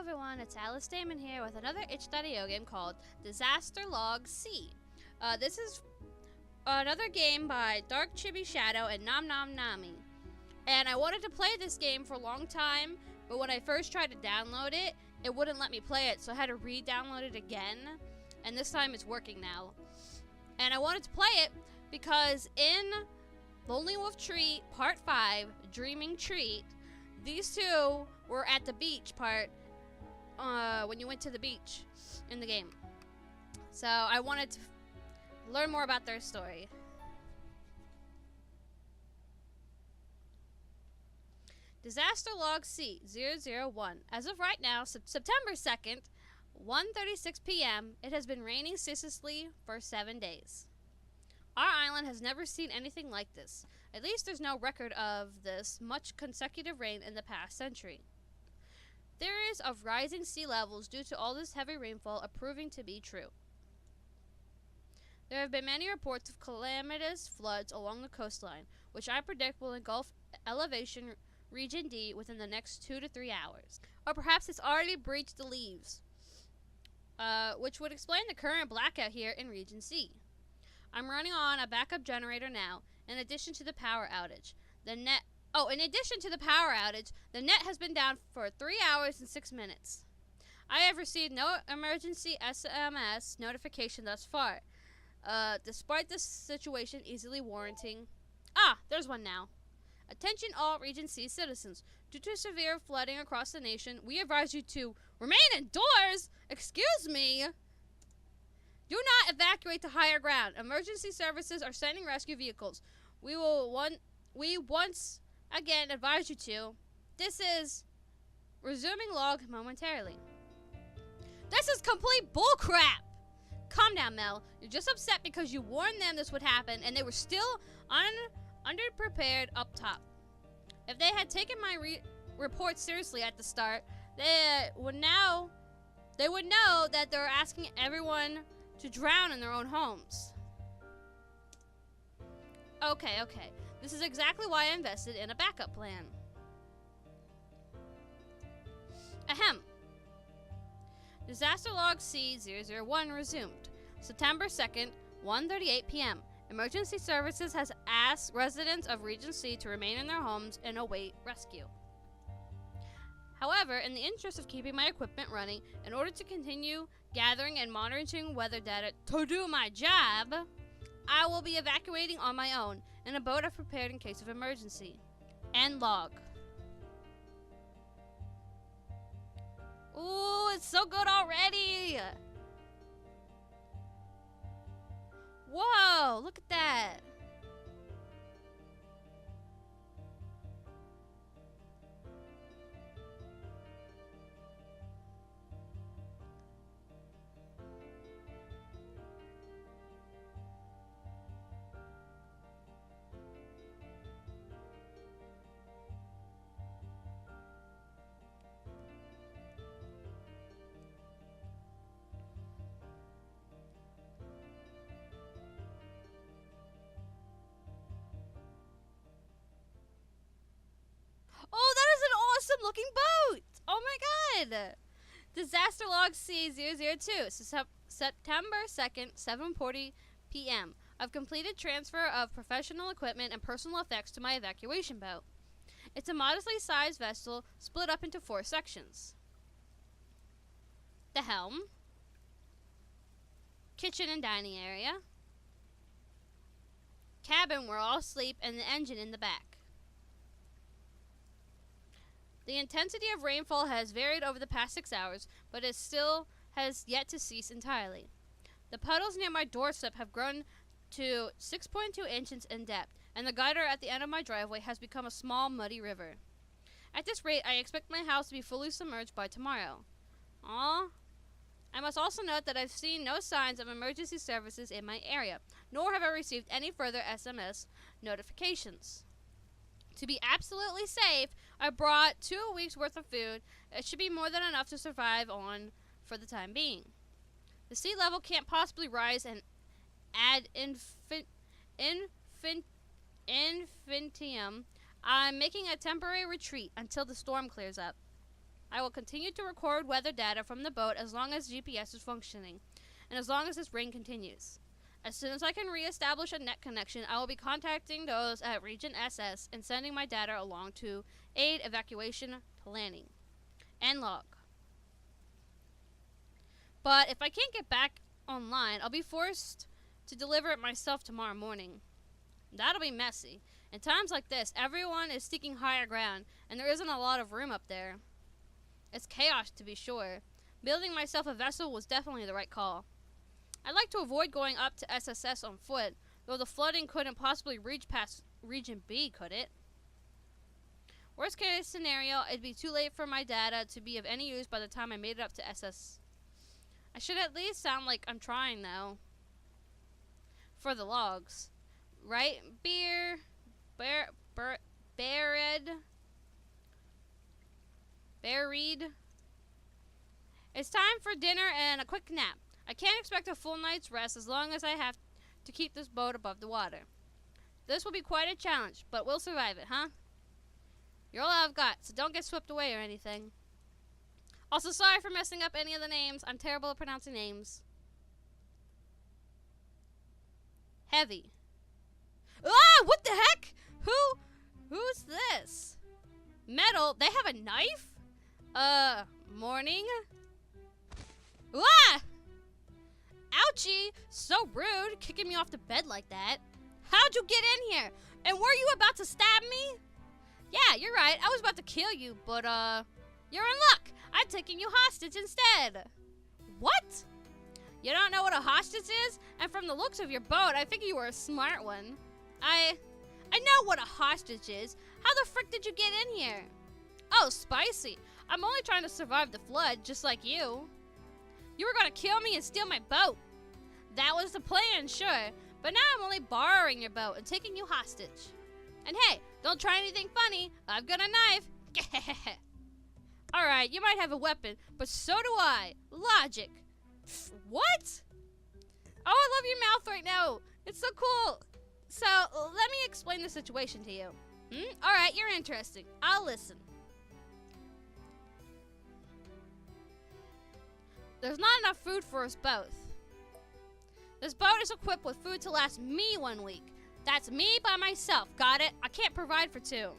everyone, it's Alice Daemon here with another itch.io game called Disaster Log C. This is another game by Dark Chibi Shadow and Nom Nom Nami. And I wanted to play this game for a long time, but when I first tried to download it, it wouldn't let me play it, so I had to re-download it again. And this time it's working now. And I wanted to play it because in Lonely Wolf Treat Part 5, Dreaming Treat, these two were at the beach part when you went to the beach in the game. So I wanted to learn more about their story. Disaster Log C001. As of right now, September 2nd, 1:36 p.m., it has been raining ceaselessly for 7 days. Our island has never seen anything like this. At least there's no record of this much consecutive rain in the past century. Theories of rising sea levels due to all this heavy rainfall are proving to be true. There have been many reports of calamitous floods along the coastline, which I predict will engulf elevation Region D within the next 2 to 3 hours. Or perhaps it's already breached the leaves, which would explain the current blackout here in Region C. I'm running on a backup generator now, in addition to the power outage. The net has been down for 3 hours and 6 minutes. I have received no emergency SMS notification thus far, despite this situation easily warranting... there's one now. Attention all Region C citizens. Due to severe flooding across the nation, we advise you to remain indoors! Excuse me! Do not evacuate to higher ground. Emergency services are sending rescue vehicles. We once again advise you to. This is resuming log momentarily. This is complete bullcrap! Calm down, Mel. You're just upset because you warned them this would happen and they were still underprepared up top. If they had taken my report seriously at the start, they would know that they're asking everyone to drown in their own homes. Okay. This is exactly why I invested in a backup plan. Ahem. Disaster Log C001 resumed. September 2nd, 1:38 p.m. Emergency Services has asked residents of Region C to remain in their homes and await rescue. However, in the interest of keeping my equipment running, in order to continue gathering and monitoring weather data to do my job, I will be evacuating on my own in a boat I've prepared in case of emergency. End log. Ooh, it's so good already! Whoa, look at that! Oh, that is an awesome looking boat! Oh my god! Disaster Log C002, September 2nd, 7:40 p.m. I've completed transfer of professional equipment and personal effects to my evacuation boat. It's a modestly sized vessel split up into 4 sections. The helm, kitchen and dining area, cabin where all sleep, and the engine in the back. The intensity of rainfall has varied over the past 6 hours, but it still has yet to cease entirely. The puddles near my doorstep have grown to 6.2 inches in depth, and the gutter at the end of my driveway has become a small, muddy river. At this rate, I expect my house to be fully submerged by tomorrow. Aww. I must also note that I've seen no signs of emergency services in my area, nor have I received any further SMS notifications. To be absolutely safe, I brought 2 weeks worth of food. It should be more than enough to survive on for the time being. The sea level can't possibly rise and ad infinitum. I'm making a temporary retreat until the storm clears up. I will continue to record weather data from the boat as long as GPS is functioning, and as long as this rain continues. As soon as I can re-establish a net connection, I will be contacting those at Region SS and sending my data along to aid evacuation planning. End log. But if I can't get back online, I'll be forced to deliver it myself tomorrow morning. That'll be messy. In times like this, everyone is seeking higher ground, and there isn't a lot of room up there. It's chaos, to be sure. Building myself a vessel was definitely the right call. I'd like to avoid going up to SSS on foot, though the flooding couldn't possibly reach past Region B, could it? Worst case scenario, it'd be too late for my data to be of any use by the time I made it up to SS. I should at least sound like I'm trying, though. For the logs. Right? Buried. It's time for dinner and a quick nap. I can't expect a full night's rest as long as I have to keep this boat above the water. This will be quite a challenge, but we'll survive it, huh? You're all I've got, so don't get swept away or anything. Also, sorry for messing up any of the names. I'm terrible at pronouncing names. Heavy. Ah, what the heck? Who's this? Metal, they have a knife? Morning? Ah! Ouchie! So rude, kicking me off the bed like that. How'd you get in here? And were you about to stab me? Yeah, you're right. I was about to kill you, but, you're in luck. I'm taking you hostage instead. What? You don't know what a hostage is? And from the looks of your boat, I figure you were a smart one. I know what a hostage is. How the frick did you get in here? Oh, spicy. I'm only trying to survive the flood, just like you. You were gonna kill me and steal my boat. That was the plan, sure. But now I'm only borrowing your boat and taking you hostage. And hey, don't try anything funny. I've got a knife. Alright, you might have a weapon, but so do I. Logic. What? Oh, I love your mouth right now. It's so cool. So, let me explain the situation to you. Alright, you're interesting. I'll listen. There's not enough food for us both. This boat is equipped with food to last me 1 week. That's me by myself, got it? I can't provide for two.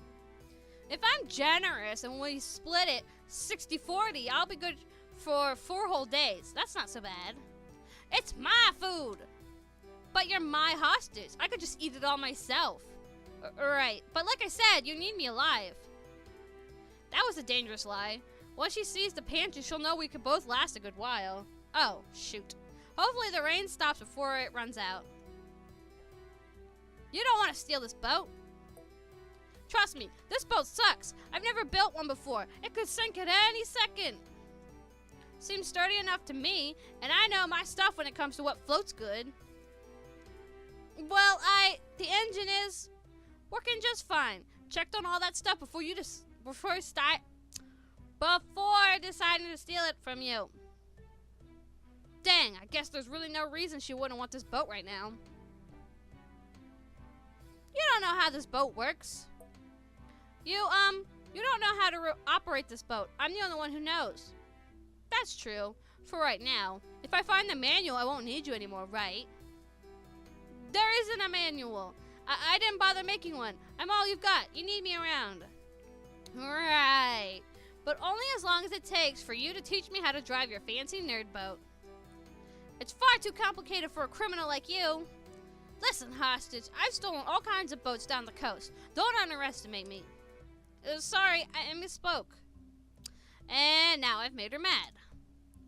If I'm generous and we split it 60-40, I'll be good for 4 whole days. That's not so bad. It's my food. But you're my hostage. I could just eat it all myself. Right, but like I said, you need me alive. That was a dangerous lie. Once she sees the pantry, she'll know we could both last a good while. Oh, shoot. Hopefully the rain stops before it runs out. You don't want to steal this boat. Trust me, this boat sucks. I've never built one before. It could sink at any second. Seems sturdy enough to me, and I know my stuff when it comes to what floats good. Well, the engine is working just fine. Checked on all that stuff before deciding to steal it from you. Dang, I guess there's really no reason she wouldn't want this boat right now. You don't know how this boat works. You don't know how to operate this boat. I'm the only one who knows. That's true, for right now. If I find the manual, I won't need you anymore, right? There isn't a manual. I didn't bother making one. I'm all you've got. You need me around. Right. But only as long as it takes for you to teach me how to drive your fancy nerd boat. It's far too complicated for a criminal like you. Listen, hostage, I've stolen all kinds of boats down the coast. Don't underestimate me. Sorry, I misspoke. And now I've made her mad.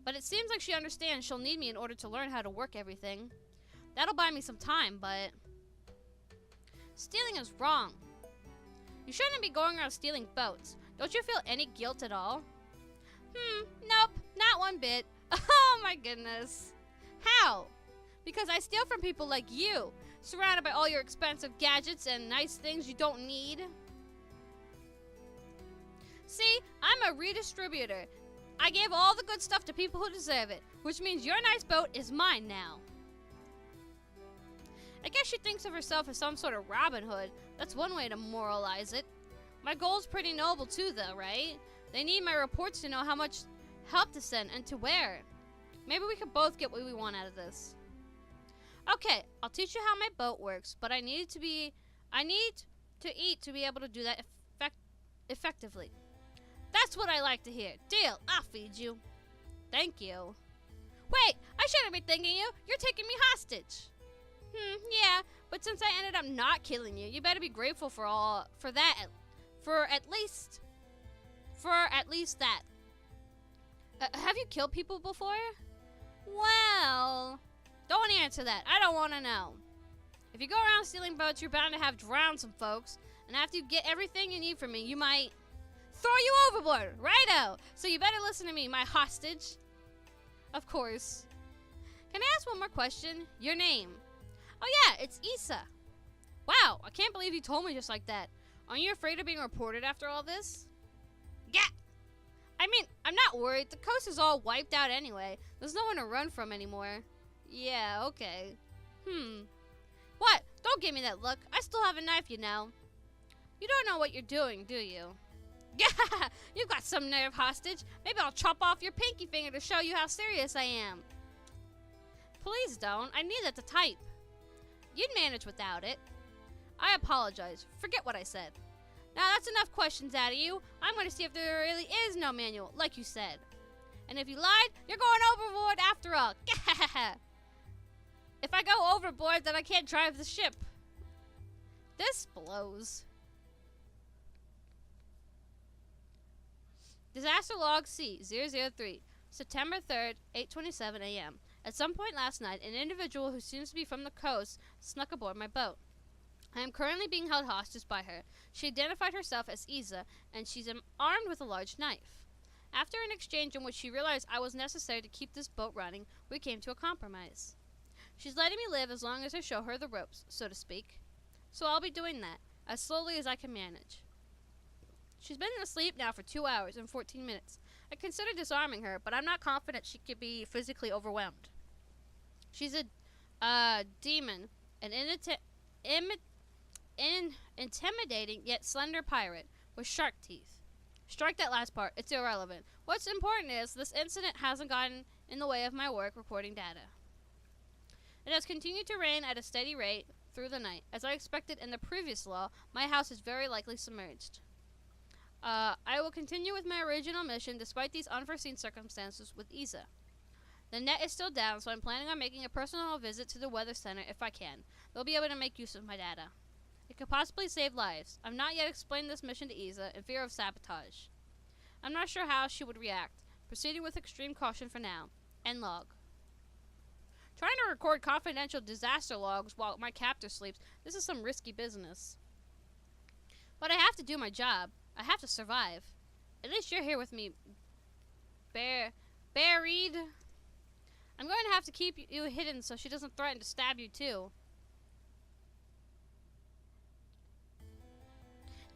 But it seems like she understands she'll need me in order to learn how to work everything. That'll buy me some time, but... Stealing is wrong. You shouldn't be going around stealing boats. Don't you feel any guilt at all? Nope, not one bit. Oh my goodness. How? Because I steal from people like you, surrounded by all your expensive gadgets and nice things you don't need. See, I'm a redistributor. I gave all the good stuff to people who deserve it, which means your nice boat is mine now. I guess she thinks of herself as some sort of Robin Hood. That's one way to moralize it. My goal's pretty noble too, though, right? They need my reports to know how much help to send and to where. Maybe we could both get what we want out of this. Okay, I'll teach you how my boat works, but I need to eat to be able to do that effectively. That's what I like to hear. Deal, I'll feed you. Thank you. Wait, I shouldn't be thanking you. You're taking me hostage. Yeah, but since I ended up not killing you, you better be grateful for at least that. Have you killed people before? Well, don't answer that. I don't want to know. If you go around stealing boats, you're bound to have drowned some folks, and after you get everything you need from me, you might throw you overboard. Righto. So you better listen to me, my hostage. Of course. Can I ask one more question? Your name? Oh yeah, it's Issa. Wow, I can't believe you told me just like that. Aren't you afraid of being reported after all this? Yeah. I mean, I'm not worried. The coast is all wiped out anyway. There's no one to run from anymore. Yeah, okay. What? Don't give me that look. I still have a knife, you know. You don't know what you're doing, do you? Yeah, you've got some nerve, hostage. Maybe I'll chop off your pinky finger to show you how serious I am. Please don't. I need that to type. You'd manage without it. I apologize. Forget what I said. Now that's enough questions out of you. I'm going to see if there really is no manual, like you said. And if you lied, you're going overboard after all. If I go overboard, then I can't drive the ship. This blows. Disaster log C003, September 3rd, 8:27 a.m. At some point last night, an individual who seems to be from the coast snuck aboard my boat. I am currently being held hostage by her. She identified herself as Isa, and she's armed with a large knife. After an exchange in which she realized I was necessary to keep this boat running, we came to a compromise. She's letting me live as long as I show her the ropes, so to speak. So I'll be doing that, as slowly as I can manage. She's been asleep now for 2 hours and 14 minutes. I consider disarming her, but I'm not confident she could be physically overwhelmed. She's a demon, an intimidating yet slender pirate with shark teeth. Strike that last part. It's irrelevant. What's important is this incident hasn't gotten in the way of my work recording data. It has continued to rain at a steady rate through the night. As I expected in the previous law, my house is very likely submerged. I will continue with my original mission despite these unforeseen circumstances with Isa. The net is still down, so I'm planning on making a personal visit to the weather center if I can. They'll be able to make use of my data. It could possibly save lives. I've not yet explained this mission to Isa in fear of sabotage. I'm not sure how she would react. Proceeding with extreme caution for now. End log. Trying to record confidential disaster logs while my captor sleeps, this is some risky business. But I have to do my job. I have to survive. At least you're here with me, buried. I'm going to have to keep you hidden so she doesn't threaten to stab you too.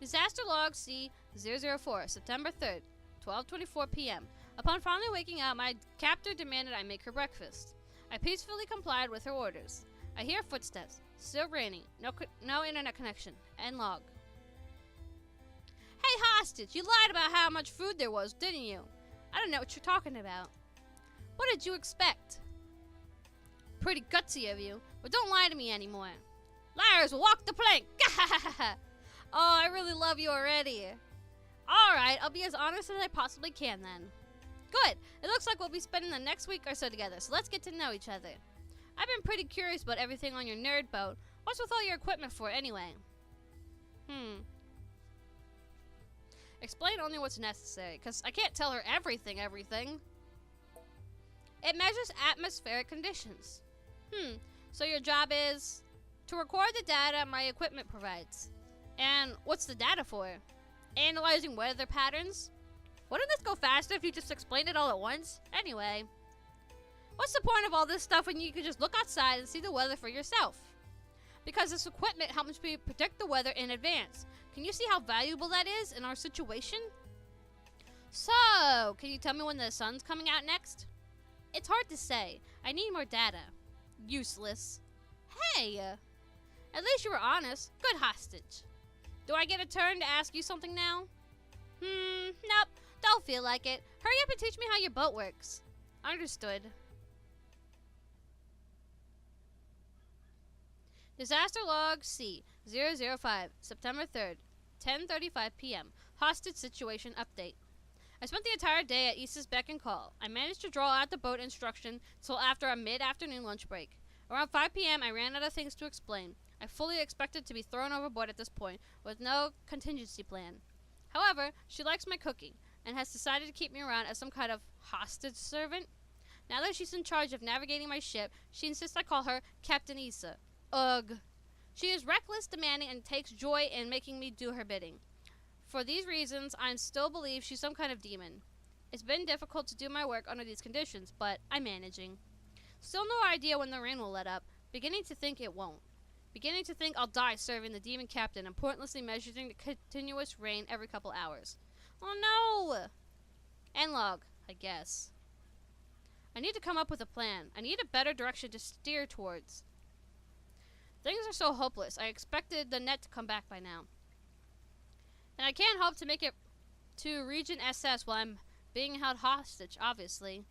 Disaster log C004, September 3rd, 12:24 p.m. Upon finally waking up, my captor demanded I make her breakfast. I peacefully complied with her orders. I hear footsteps. Still raining. No internet connection. End log. Hey, hostage! You lied about how much food there was, didn't you? I don't know what you're talking about. What did you expect? Pretty gutsy of you, but don't lie to me anymore. Liars will walk the plank! Oh, I really love you already. Alright, I'll be as honest as I possibly can then. Good! It looks like we'll be spending the next week or so together, so let's get to know each other. I've been pretty curious about everything on your nerd boat. What's with all your equipment for, anyway? Explain only what's necessary, because I can't tell her everything. It measures atmospheric conditions. So your job is to record the data my equipment provides. And what's the data for? Analyzing weather patterns? Wouldn't this go faster if you just explained it all at once? Anyway, what's the point of all this stuff when you could just look outside and see the weather for yourself? Because this equipment helps me predict the weather in advance. Can you see how valuable that is in our situation? So, can you tell me when the sun's coming out next? It's hard to say. I need more data. Useless. Hey! At least you were honest. Good hostage. Do I get a turn to ask you something now? Nope. Don't feel like it. Hurry up and teach me how your boat works. Understood. Disaster log C-005, September 3rd, 10:35 p.m. Hostage situation update. I spent the entire day at Issa's beck and call. I managed to draw out the boat instruction till after a mid-afternoon lunch break. Around 5 p.m., I ran out of things to explain. I fully expected to be thrown overboard at this point, with no contingency plan. However, she likes my cooking, and has decided to keep me around as some kind of hostage servant. Now that she's in charge of navigating my ship, she insists I call her Captain Issa. Ugh. She is reckless, demanding, and takes joy in making me do her bidding. For these reasons, I still believe she's some kind of demon. It's been difficult to do my work under these conditions, but I'm managing. Still no idea when the rain will let up. Beginning to think it won't. Beginning to think I'll die serving the demon captain and pointlessly measuring the continuous rain every couple hours. Oh no! End log, I guess. I need to come up with a plan. I need a better direction to steer towards. Things are so hopeless. I expected the net to come back by now. And I can't hope to make it to Region SS while I'm being held hostage, obviously.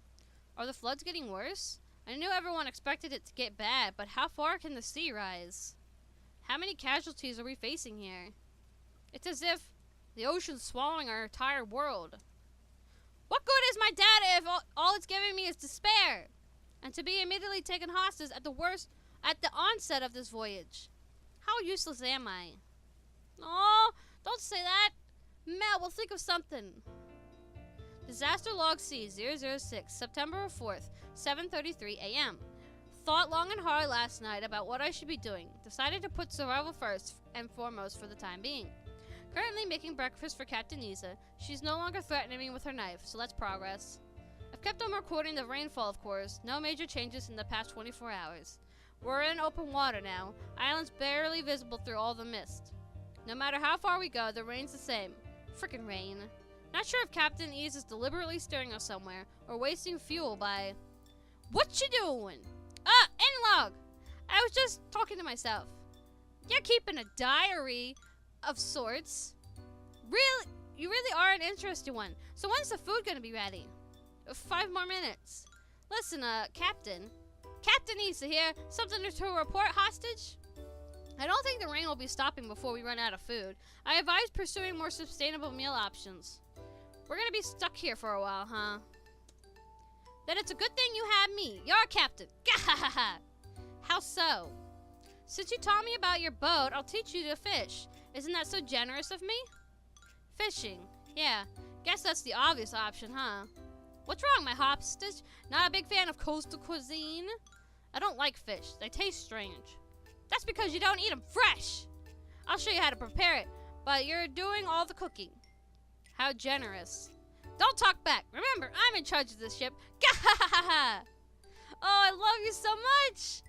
Are the floods getting worse? I knew everyone expected it to get bad, but how far can the sea rise? How many casualties are we facing here? It's as if the ocean's swallowing our entire world. What good is my data if all it's giving me is despair? And to be immediately taken hostage at the onset of this voyage. How useless am I? Oh, don't say that. Mel, we'll think of something. Disaster log C-006, September 4th, 7:33 a.m. Thought long and hard last night about what I should be doing. Decided to put survival first and foremost for the time being. Currently making breakfast for Captain Issa. She's no longer threatening me with her knife, so let's progress. I've kept on recording the rainfall, of course. No major changes in the past 24 hours. We're in open water now. Islands barely visible through all the mist. No matter how far we go, the rain's the same. Frickin' rain. Not sure if Captain Ease is deliberately steering us somewhere or wasting fuel by... What you doing? End log! I was just talking to myself. You're keeping a diary of sorts. Really? You really are an interesting one. So when's the food gonna be ready? 5 more minutes. Listen, Captain. Captain Issa here. Something to report, hostage? I don't think the rain will be stopping before we run out of food. I advise pursuing more sustainable meal options. We're gonna be stuck here for a while, huh? Then it's a good thing you have me. You're a captain. Gahahaha. How so? Since you taught me about your boat, I'll teach you to fish. Isn't that so generous of me? Fishing. Yeah. Guess that's the obvious option, huh? What's wrong, my hostage? Not a big fan of coastal cuisine? I don't like fish. They taste strange. That's because you don't eat them fresh. I'll show you how to prepare it, but you're doing all the cooking. How generous. Don't talk back. Remember, I'm in charge of this ship. Gahahaha! Oh, I love you so much.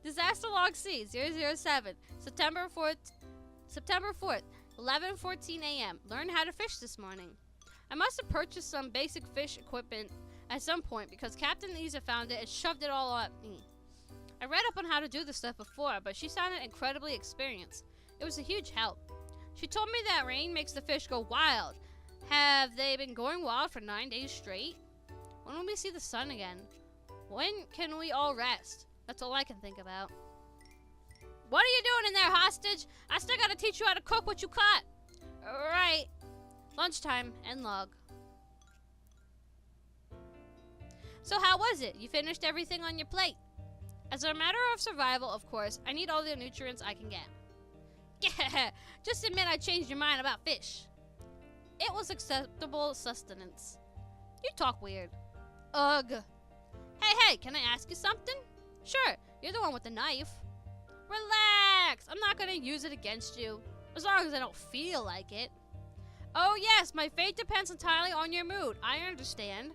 Disaster log C-007, September 4th, 11:14 a.m. Learned how to fish this morning. I must have purchased some basic fish equipment at some point because Captain Issa found it and shoved it all at me. I read up on how to do this stuff before, but she sounded incredibly experienced. It was a huge help. She told me that rain makes the fish go wild. Have they been going wild for 9 days straight? When will we see the sun again? When can we all rest? That's all I can think about. What are you doing in there, hostage? I still gotta teach you how to cook what you caught. Alright. Lunchtime, end log. So how was it? You finished everything on your plate? As a matter of survival, of course, I need all the nutrients I can get. Yeah, just admit I changed your mind about fish. It was sustenance. You talk weird. Ugh. Hey, can I ask you something? Sure, you're the one with the knife. Relax, I'm not gonna use it against you. As long as I don't feel like it. Oh yes, my fate depends entirely on your mood. I understand.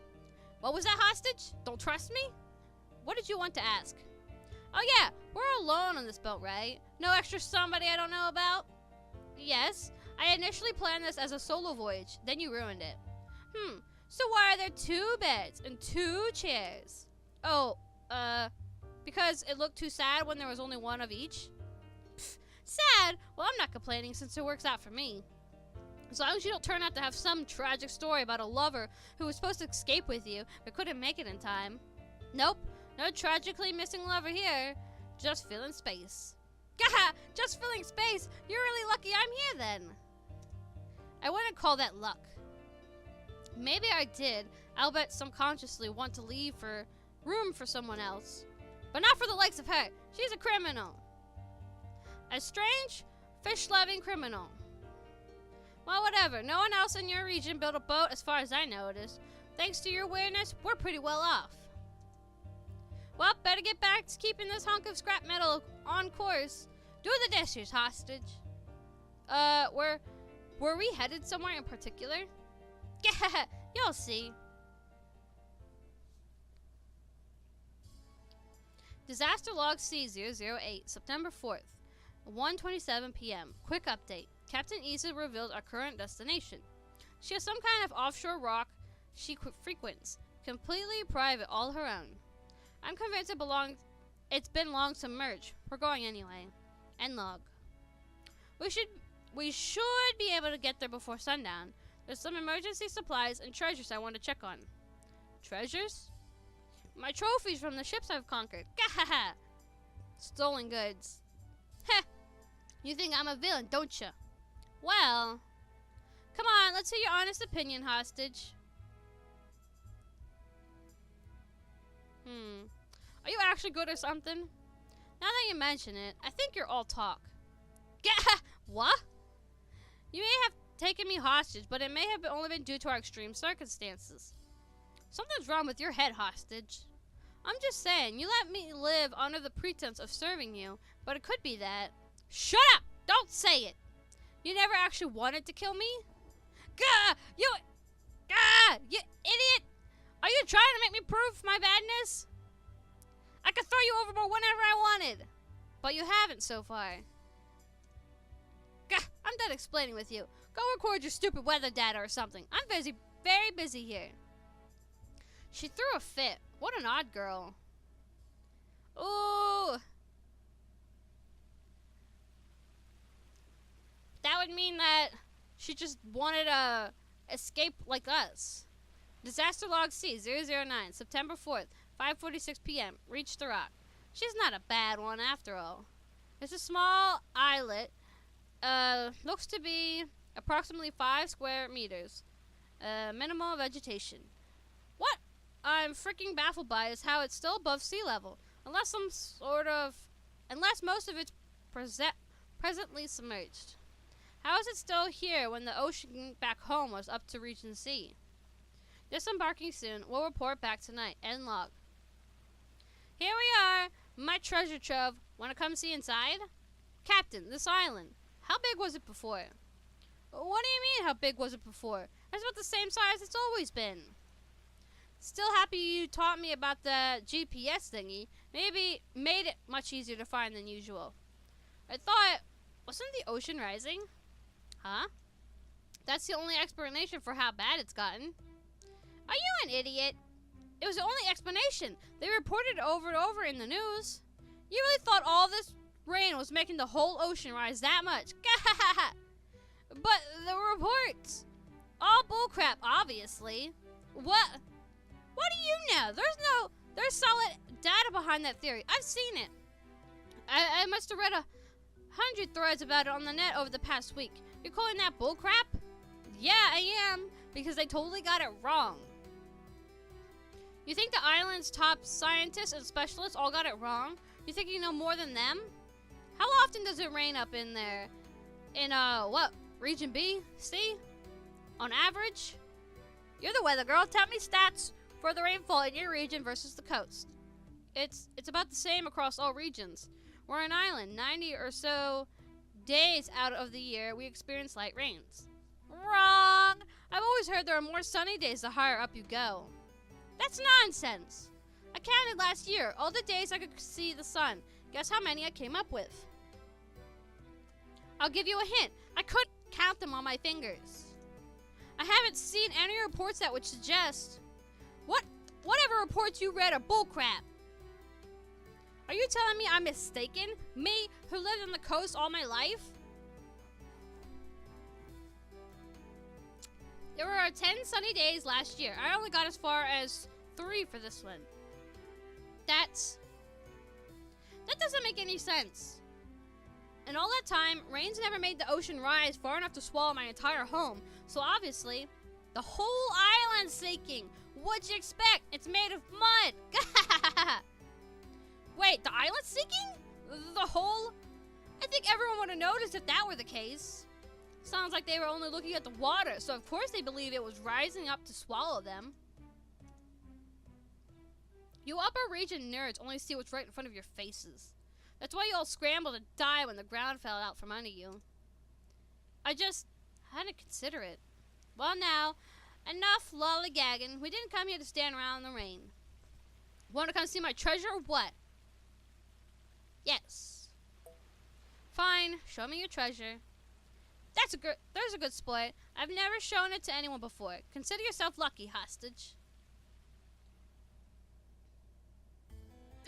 What was that, hostage? Don't trust me? What did you want to ask? Oh yeah, we're alone on this boat, right? No extra somebody I don't know about? Yes, I initially planned this as a solo voyage, then you ruined it. So why are there 2 beds and 2 chairs? Oh, because it looked too sad when there was only one of each? Pfft, sad? Well, I'm not complaining since it works out for me. As long as you don't turn out to have some tragic story about a lover who was supposed to escape with you but couldn't make it in time. Nope, no tragically missing lover here. Just filling space. Gah! Just filling space? You're really lucky I'm here then. I wouldn't call that luck. Maybe I did. I'll bet subconsciously want to leave for room for someone else. But not for the likes of her. She's a criminal. A strange, fish-loving criminal. Well, whatever. No one else in your region built a boat as far as I noticed. Thanks to your awareness, we're pretty well off. Well, better get back to keeping this hunk of scrap metal on course. Do the dishes, hostage. Were we headed somewhere in particular? Yeah, you'll see. Disaster log C008, September 4th, 1:27 p.m. Quick update. Captain Isa reveals our current destination. She has some kind of offshore rock she frequents, completely private, all her own. I'm convinced it's been long submerged. We're going anyway. End log. We should be able to get there before sundown. There's some emergency supplies and treasures I want to check on. Treasures? My trophies from the ships I've conquered. Gahaha! Stolen goods. Heh! You think I'm a villain, don't you? Well, come on, let's hear your honest opinion, hostage. Are you actually good or something? Now that you mention it, I think you're all talk. Gah! What? You may have taken me hostage, but it may have only been due to our extreme circumstances. Something's wrong with your head, hostage. I'm just saying, you let me live under the pretense of serving you, but it could be that. Shut up! Don't say it! You never actually wanted to kill me? Gah! You idiot! Are you trying to make me prove my badness? I could throw you overboard whenever I wanted, but you haven't so far. Gah! I'm done explaining with you. Go record your stupid weather data or something. I'm busy, very busy here. She threw a fit. What an odd girl. Ooh. That would mean that she just wanted to escape like us. Disaster log C009, September 4th, 5:46 p.m. Reached the rock. She's not a bad one after all. It's a small islet. Looks to be approximately 5 square meters. Minimal vegetation. What I'm freaking baffled by is how it's still above sea level, unless most of it's presently submerged. How is it still here when the ocean back home was up to Region C? Disembarking soon. We'll report back tonight. End log. Here we are, my treasure trove. Want to come see inside? Captain, this island. How big was it before? What do you mean, how big was it before? It's about the same size it's always been. Still happy you taught me about the GPS thingy. Maybe made it much easier to find than usual. I thought, wasn't the ocean rising? Huh? That's the only explanation for how bad it's gotten. Are you an idiot? It was the only explanation. They reported over and over in the news. You really thought all this rain was making the whole ocean rise that much? But the reports, all bullcrap, obviously. What do you know? There's solid data behind that theory. I've seen it. I must have read 100 threads about it on the net over the past week. You're calling that bullcrap? Yeah, I am, because they totally got it wrong. You think the island's top scientists and specialists all got it wrong? You think you know more than them? How often does it rain up in there? In, what? Region B? C? On average? You're the weather girl. Tell me stats for the rainfall in your region versus the coast. It's about the same across all regions. We're an island. 90 or so days out of the year, we experience light rains. Wrong! I've always heard there are more sunny days the higher up you go. That's nonsense. I counted last year, all the days I could see the sun. Guess how many I came up with? I'll give you a hint. I couldn't count them on my fingers. I haven't seen any reports that would suggest... Whatever reports you read are bullcrap. Are you telling me I'm mistaken? Me, who lived on the coast all my life? There were 10 sunny days last year. I only got as far as 3 for this one. That doesn't make any sense. In all that time, rains never made the ocean rise far enough to swallow my entire home. So obviously, the whole island's sinking. What'd you expect? It's made of mud. Wait, the island's sinking? The whole? I think everyone would have noticed if that were the case. Sounds like they were only looking at the water, so of course they believe it was rising up to swallow them. You upper region nerds only see what's right in front of your faces. That's why you all scrambled to die when the ground fell out from under you. I just hadn't considered it. Well now, enough lollygagging. We didn't come here to stand around in the rain. Want to come see my treasure or what? Yes. Fine, show me your treasure. There's a good sport. I've never shown it to anyone before. Consider yourself lucky, hostage.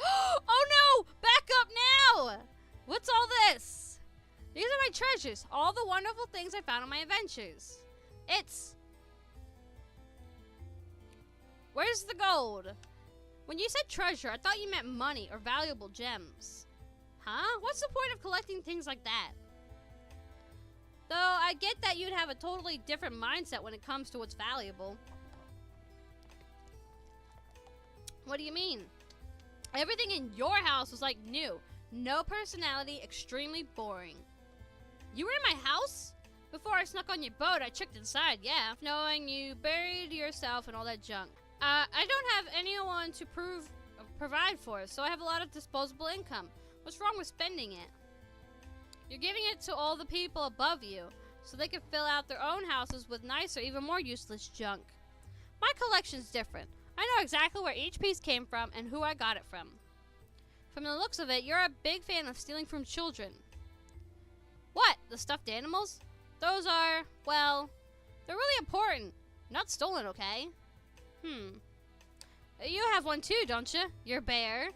Oh no! Back up now! What's all this? These are my treasures. All the wonderful things I found on my adventures. Where's the gold? When you said treasure, I thought you meant money or valuable gems. Huh? What's the point of collecting things like that? Though I get that you'd have a totally different mindset when it comes to what's valuable. What do you mean? Everything in your house was like new. No personality, extremely boring. You were in my house? Before I snuck on your boat, I checked inside, yeah. Knowing you buried yourself and all that junk. I don't have anyone to provide for, so I have a lot of disposable income. What's wrong with spending it? You're giving it to all the people above you, so they can fill out their own houses with nicer, even more useless junk. My collection's different. I know exactly where each piece came from and who I got it from. From the looks of it, you're a big fan of stealing from children. What? The stuffed animals? Those are, well, they're really important. Not stolen, okay? You have one too, don't you? Your bear?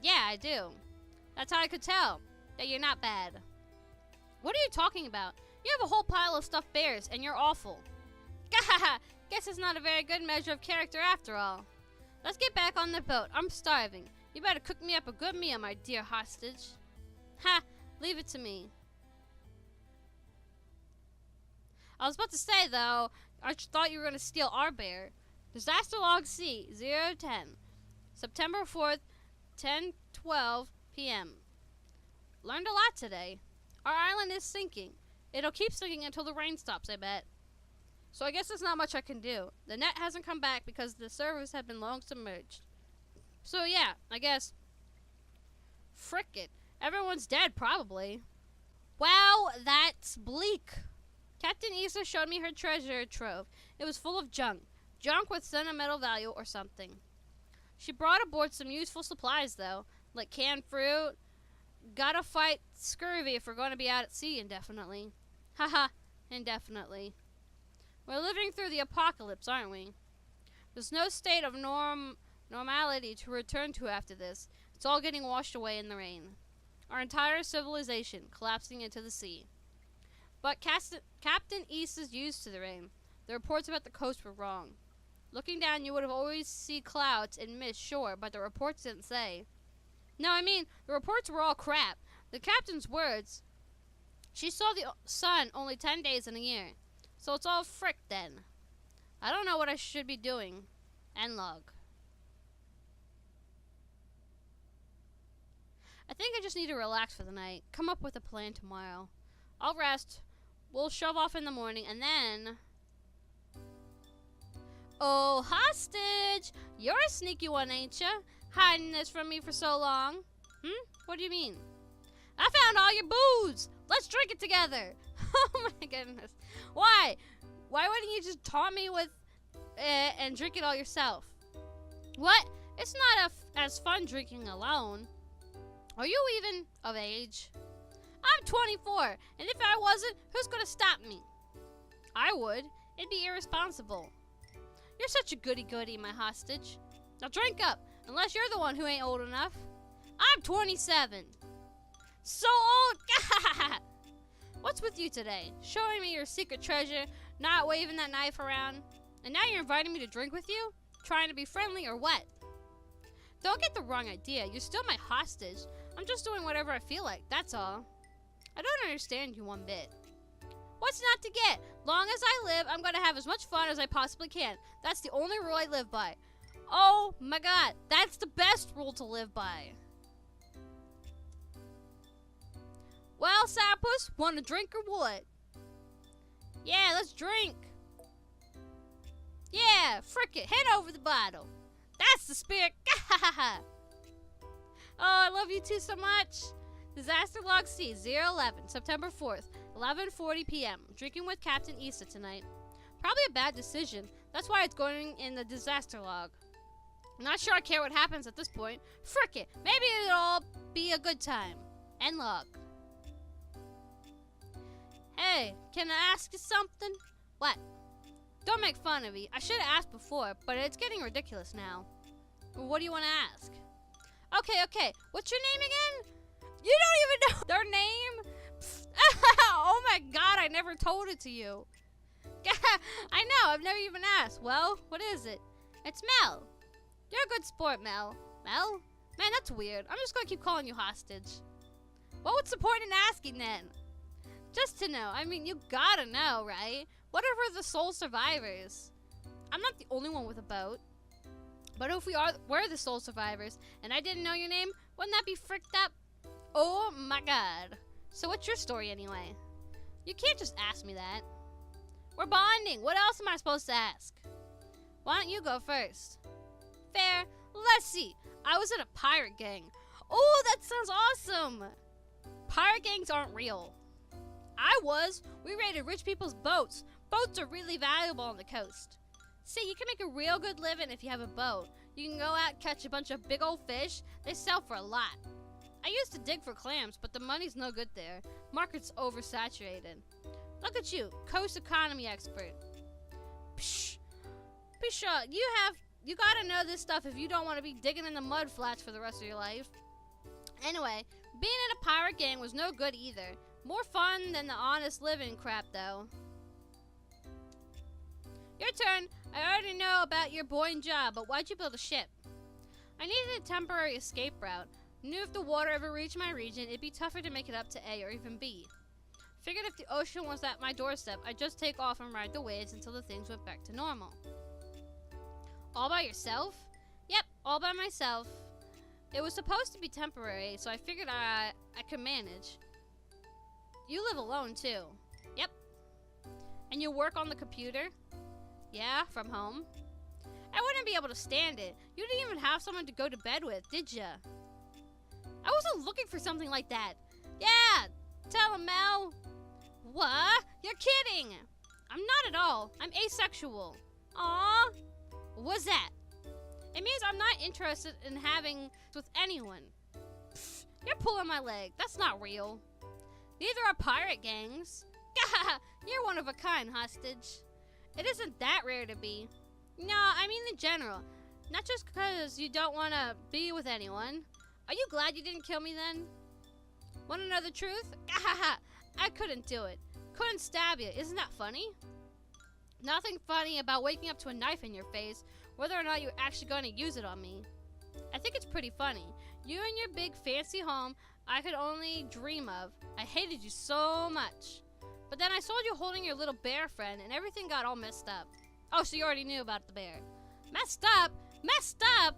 Yeah, I do. That's how I could tell that you're not bad. What are you talking about? You have a whole pile of stuffed bears, and you're awful. Gahaha! Guess it's not a very good measure of character after all. Let's get back on the boat. I'm starving. You better cook me up a good meal, my dear hostage. Ha! Leave it to me. I was about to say, though, I thought you were going to steal our bear. Disaster Log C, 010. September 4th, 10:12 p.m. Learned a lot today. Our island is sinking. It'll keep sinking until the rain stops, I bet. So I guess there's not much I can do. The net hasn't come back because the servers have been long submerged. So yeah, I guess. Frick it. Everyone's dead, probably. Wow, that's bleak. Captain Issa showed me her treasure trove. It was full of junk. Junk with sentimental value or something. She brought aboard some useful supplies, though, like canned fruit. Gotta fight scurvy if we're going to be out at sea indefinitely. Haha, indefinitely. We're living through the apocalypse, aren't we? There's no state of normality to return to after this. It's all getting washed away in the rain. Our entire civilization collapsing into the sea. But Captain East is used to the rain. The reports about the coast were wrong. Looking down, you would have always seen clouds and mist, sure, but the reports didn't say. No, I mean, the reports were all crap. The captain's words, she saw the sun only 10 days in a year. So it's all frick then. I don't know what I should be doing. End log. I think I just need to relax for the night. Come up with a plan tomorrow. I'll rest. We'll shove off in the morning and then... Oh, hostage! You're a sneaky one, ain't ya? Hiding this from me for so long. What do you mean? I found all your booze! Let's drink it together! Oh my goodness. Why? Why wouldn't you just taunt me with it and drink it all yourself? What? It's not as fun drinking alone. Are you even of age? I'm 24, and if I wasn't, who's gonna stop me? I would. It'd be irresponsible. You're such a goody-goody, my hostage. Now drink up, unless you're the one who ain't old enough. I'm 27. So old! What's with you today? Showing me your secret treasure? Not waving that knife around. And now you're inviting me to drink with you? Trying to be friendly or what? Don't get the wrong idea. You're still my hostage. I'm just doing whatever I feel like, that's all. I don't understand you one bit. What's not to get? Long as I live, I'm gonna have as much fun as I possibly can. That's the only rule I live by. Oh my god, that's the best rule to live by. Well, Sourpuss, want a drink or what? Yeah, let's drink. Yeah, frick it, hand over the bottle. That's the spirit. Oh, I love you two so much. Disaster Log C, 011, September 4th, 11:40 p.m. Drinking with Captain Issa tonight. Probably a bad decision. That's why it's going in the disaster log. Not sure I care what happens at this point. Frick it. Maybe it'll all be a good time. End log. Hey, can I ask you something? What? Don't make fun of me. I should have asked before, but it's getting ridiculous now. What do you want to ask? Okay. What's your name again? You don't even know their name? Oh my god, I never told it to you. I know, I've never even asked. Well, what is it? It's Mel. You're a good sport, Mel. Mel? Man, that's weird. I'm just gonna keep calling you hostage. Well, what's the point in asking then? Just to know. I mean, you gotta know, right? What are the sole survivors? I'm not the only one with a boat. But if we're the sole survivors, and I didn't know your name, wouldn't that be fricked up? Oh my god. So what's your story anyway? You can't just ask me that. We're bonding. What else am I supposed to ask? Why don't you go first? Fair. Let's see. I was in a pirate gang. Oh, that sounds awesome. Pirate gangs aren't real. I was. We raided rich people's boats. Boats are really valuable on the coast. See, you can make a real good living if you have a boat. You can go out, catch a bunch of big old fish. They sell for a lot. I used to dig for clams, but the money's no good there. Market's oversaturated. Look at you, coast economy expert. Psh, Pisha, you gotta know this stuff if you don't want to be digging in the mud flats for the rest of your life. Anyway, being in a pirate gang was no good either. More fun than the honest living crap, though. Your turn. I already know about your buoyant job, but why'd you build a ship? I needed a temporary escape route. Knew if the water ever reached my region, it'd be tougher to make it up to A or even B. Figured if the ocean was at my doorstep, I'd just take off and ride the waves until the things went back to normal. All by yourself? Yep, all by myself. It was supposed to be temporary, so I figured I could manage. You live alone, too. Yep. And you work on the computer? Yeah, from home. I wouldn't be able to stand it. You didn't even have someone to go to bed with, did ya? I wasn't looking for something like that. Yeah, tell him, Mel. What? You're kidding. I'm not at all. I'm asexual. Aw. What's that? It means I'm not interested in having with anyone. Pfft, you're pulling my leg. That's not real. Neither are pirate gangs. Gah! You're one of a kind, hostage. It isn't that rare to be. No, I mean in general. Not just because you don't want to be with anyone. Are you glad you didn't kill me then? Want to know the truth? Gah! I couldn't do it. Couldn't stab you. Isn't that funny? Nothing funny about waking up to a knife in your face, whether or not you're actually going to use it on me. I think it's pretty funny. You and your big fancy home I could only dream of. I hated you so much. But then I saw you holding your little bear friend and everything got all messed up. Oh, so you already knew about the bear. Messed up? Messed up?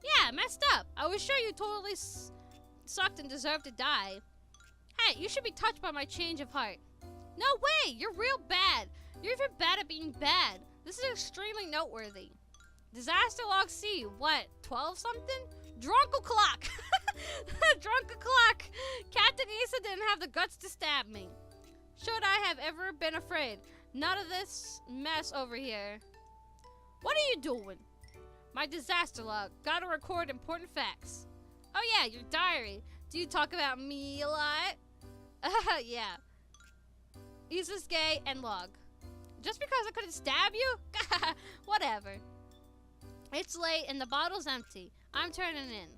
Yeah, messed up. I was sure you totally sucked and deserved to die. Hey, you should be touched by my change of heart. No way, you're real bad. You're even bad at being bad. This is extremely noteworthy. Disaster log C, what, 12 something? Drunk o'clock. Drunk o'clock. Captain Issa didn't have the guts to stab me. Should I have ever been afraid? None of this mess over here. What are you doing? My disaster log. Gotta record important facts. Oh yeah, your diary. Do you talk about me a lot? Yeah. Issa's gay and log. Just because I couldn't stab you? Whatever. It's late and the bottle's empty. I'm turning in.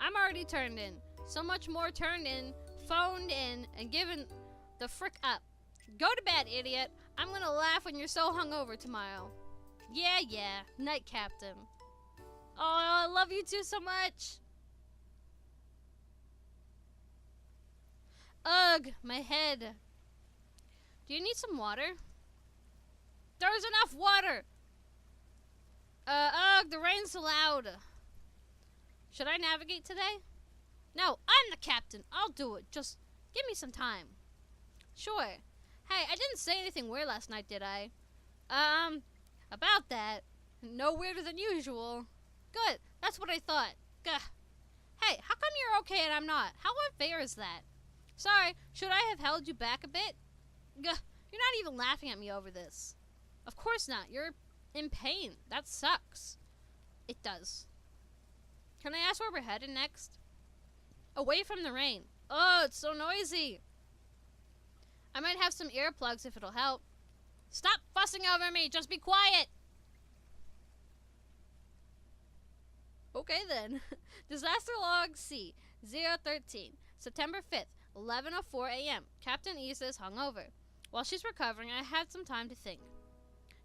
I'm already turned in. So much more turned in, phoned in, and given the frick up. Go to bed, idiot. I'm gonna laugh when you're so hungover tomorrow. Yeah. Night, Captain. Oh, I love you too so much. Ugh, my head. Do you need some water? There's enough water! Ugh, the rain's loud. Should I navigate today? No, I'm the captain. I'll do it. Just give me some time. Sure. Hey, I didn't say anything weird last night, did I? About that. No weirder than usual. Good. That's what I thought. Gah. Hey, how come you're okay and I'm not? How unfair is that? Sorry, should I have held you back a bit? Gah. You're not even laughing at me over this. Of course not. You're in pain. That sucks. It does. Can I ask where we're headed next? Away from the rain. Oh, it's so noisy. I might have some earplugs if it'll help. Stop fussing over me. Just be quiet. Okay then. Disaster log C 013, September 5th, 11:04 a.m. Captain Isa is hungover. While she's recovering, I had some time to think.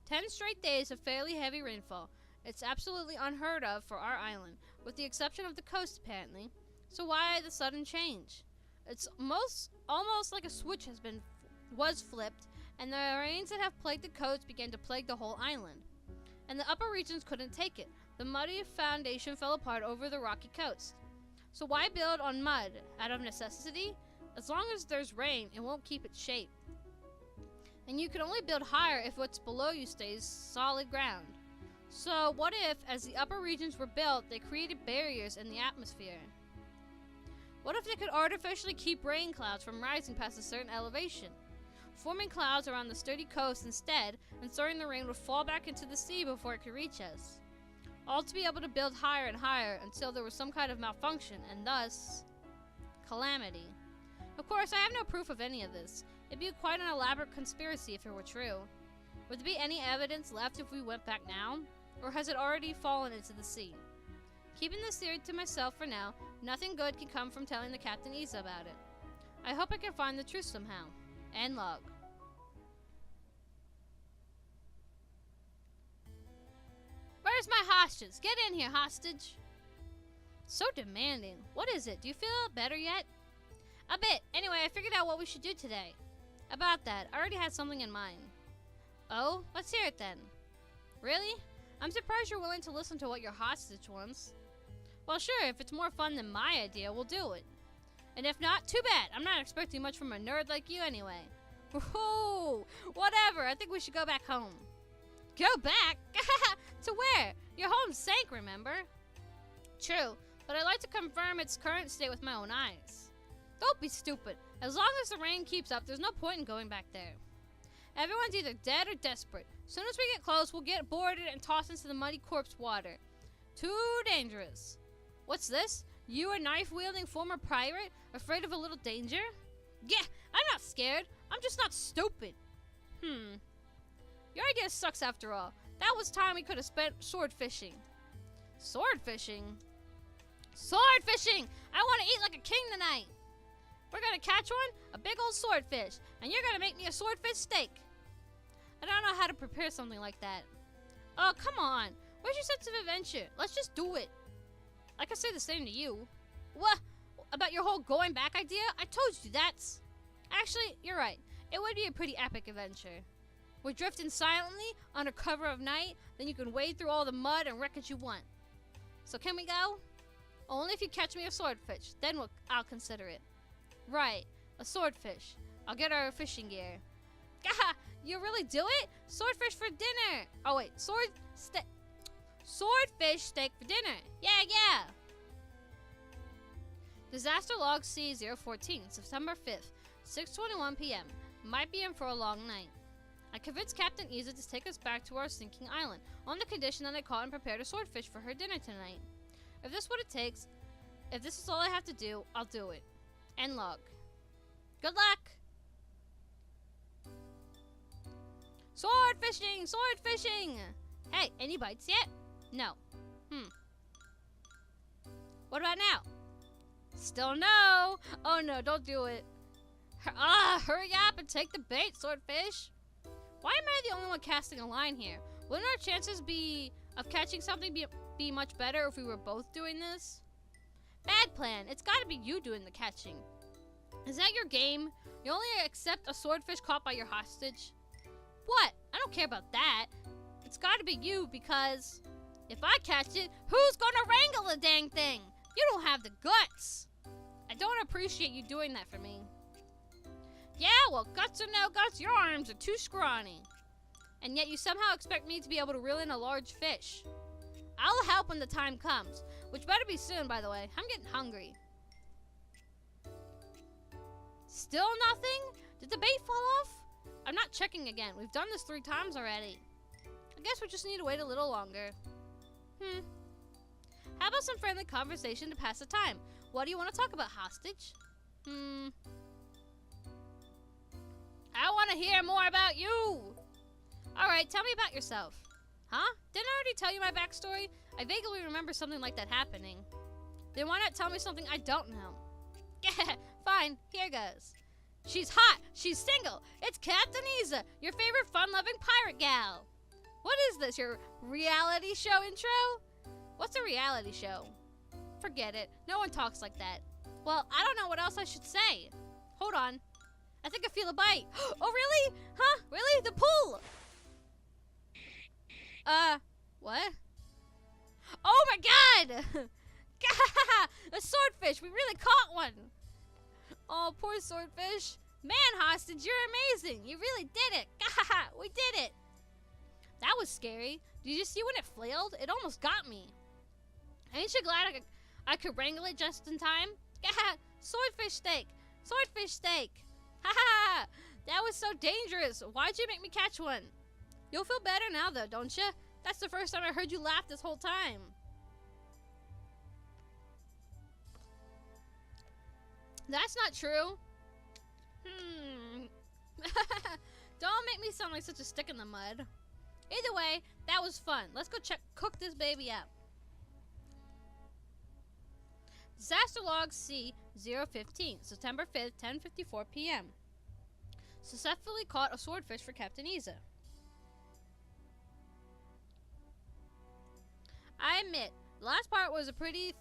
10 straight days of fairly heavy rainfall. It's absolutely unheard of for our island, with the exception of the coast apparently. So why the sudden change? It's almost like a switch was flipped, and the rains that have plagued the coast began to plague the whole island. And the upper regions couldn't take it. The muddy foundation fell apart over the rocky coast. So why build on mud? Out of necessity? As long as there's rain, it won't keep its shape. And you can only build higher if what's below you stays solid ground. So what if, as the upper regions were built, they created barriers in the atmosphere? What if they could artificially keep rain clouds from rising past a certain elevation, forming clouds around the sturdy coast instead, and ensuring the rain would fall back into the sea before it could reach us? All to be able to build higher and higher until there was some kind of malfunction, and thus, calamity. Of course, I have no proof of any of this. It'd be quite an elaborate conspiracy if it were true. Would there be any evidence left if we went back now? Or has it already fallen into the sea? Keeping this theory to myself for now, nothing good can come from telling the Captain Isa about it. I hope I can find the truth somehow. End log. Where's my hostage? Get in here, hostage. So demanding. What is it? Do you feel better yet? A bit. Anyway, I figured out what we should do today. About that, I already had something in mind. Oh? Let's hear it then. Really? I'm surprised you're willing to listen to what your hostage wants. Well, sure, if it's more fun than my idea, we'll do it. And if not, too bad. I'm not expecting much from a nerd like you anyway. Whoa! Whatever, I think we should go back home. Go back? To where? Your home sank, remember? True, but I'd like to confirm its current state with my own eyes. Don't be stupid. As long as the rain keeps up, there's no point in going back there. Everyone's either dead or desperate. Soon as we get close, we'll get boarded and tossed into the muddy corpse water. Too dangerous. What's this? You a knife-wielding former pirate? Afraid of a little danger? Yeah, I'm not scared. I'm just not stupid. Your idea sucks after all. That was time we could have spent sword fishing. Sword fishing? Sword fishing! I want to eat like a king tonight. We're gonna catch one, a big old swordfish, and you're gonna make me a swordfish steak. I don't know how to prepare something like that. Oh, come on. Where's your sense of adventure? Let's just do it. I could say the same to you. What? About your whole going back idea? I told you that's... Actually, you're right. It would be a pretty epic adventure. We're drifting silently under cover of night, then you can wade through all the mud and wreckage you want. So can we go? Only if you catch me a swordfish, then I'll consider it. Right, a swordfish. I'll get our fishing gear. Gah! You really do it? Swordfish for dinner! Oh wait, swordfish steak for dinner! Yeah! Disaster log C014, September 5th, 6:21 p.m. Might be in for a long night. I convinced Captain Isa to take us back to our sinking island, on the condition that I caught and prepared a swordfish for her dinner tonight. If this is all I have to do, I'll do it. End log. Good luck! Sword fishing! Sword fishing! Hey, any bites yet? No. What about now? Still no! Oh no, don't do it. Hurry up and take the bait, swordfish! Why am I the only one casting a line here? Wouldn't our chances of catching something be much better if we were both doing this? Bad plan. It's gotta be you doing the catching. Is that your game? You only accept a swordfish caught by your hostage? What? I don't care about that. It's gotta be you because if I catch it, who's gonna wrangle the dang thing? You don't have the guts. I don't appreciate you doing that for me. Yeah, well, guts or no guts, your arms are too scrawny. And yet you somehow expect me to be able to reel in a large fish. I'll help when the time comes, which better be soon, by the way. I'm getting hungry. Still nothing? Did the bait fall off? I'm not checking again. We've done this 3 times already. I guess we just need to wait a little longer. How about some friendly conversation to pass the time? What do you want to talk about, hostage? I want to hear more about you. Alright, tell me about yourself. Huh? Didn't I already tell you my backstory? I vaguely remember something like that happening. Then why not tell me something I don't know? Yeah, fine. Here goes. She's hot. She's single. It's Captain Isa, your favorite fun-loving pirate gal. What is this, your reality show intro? What's a reality show? Forget it. No one talks like that. Well, I don't know what else I should say. Hold on. I think I feel a bite. Oh, really? Huh? Really? The pool? What? Oh my god! A swordfish! We really caught one! Oh, poor swordfish. Man, hostage, you're amazing! You really did it! We did it! That was scary. Did you see when it flailed? It almost got me. Ain't you glad I could wrangle it just in time? Swordfish steak! Swordfish steak! That was so dangerous. Why'd you make me catch one? You'll feel better now, though, don't you? That's the first time I heard you laugh this whole time. That's not true. Don't make me sound like such a stick in the mud. Either way, that was fun. Let's go cook this baby up. Disaster log C-015, September 5th, 10:54 p.m. Successfully caught a swordfish for Captain Isa. I admit, the last part was pretty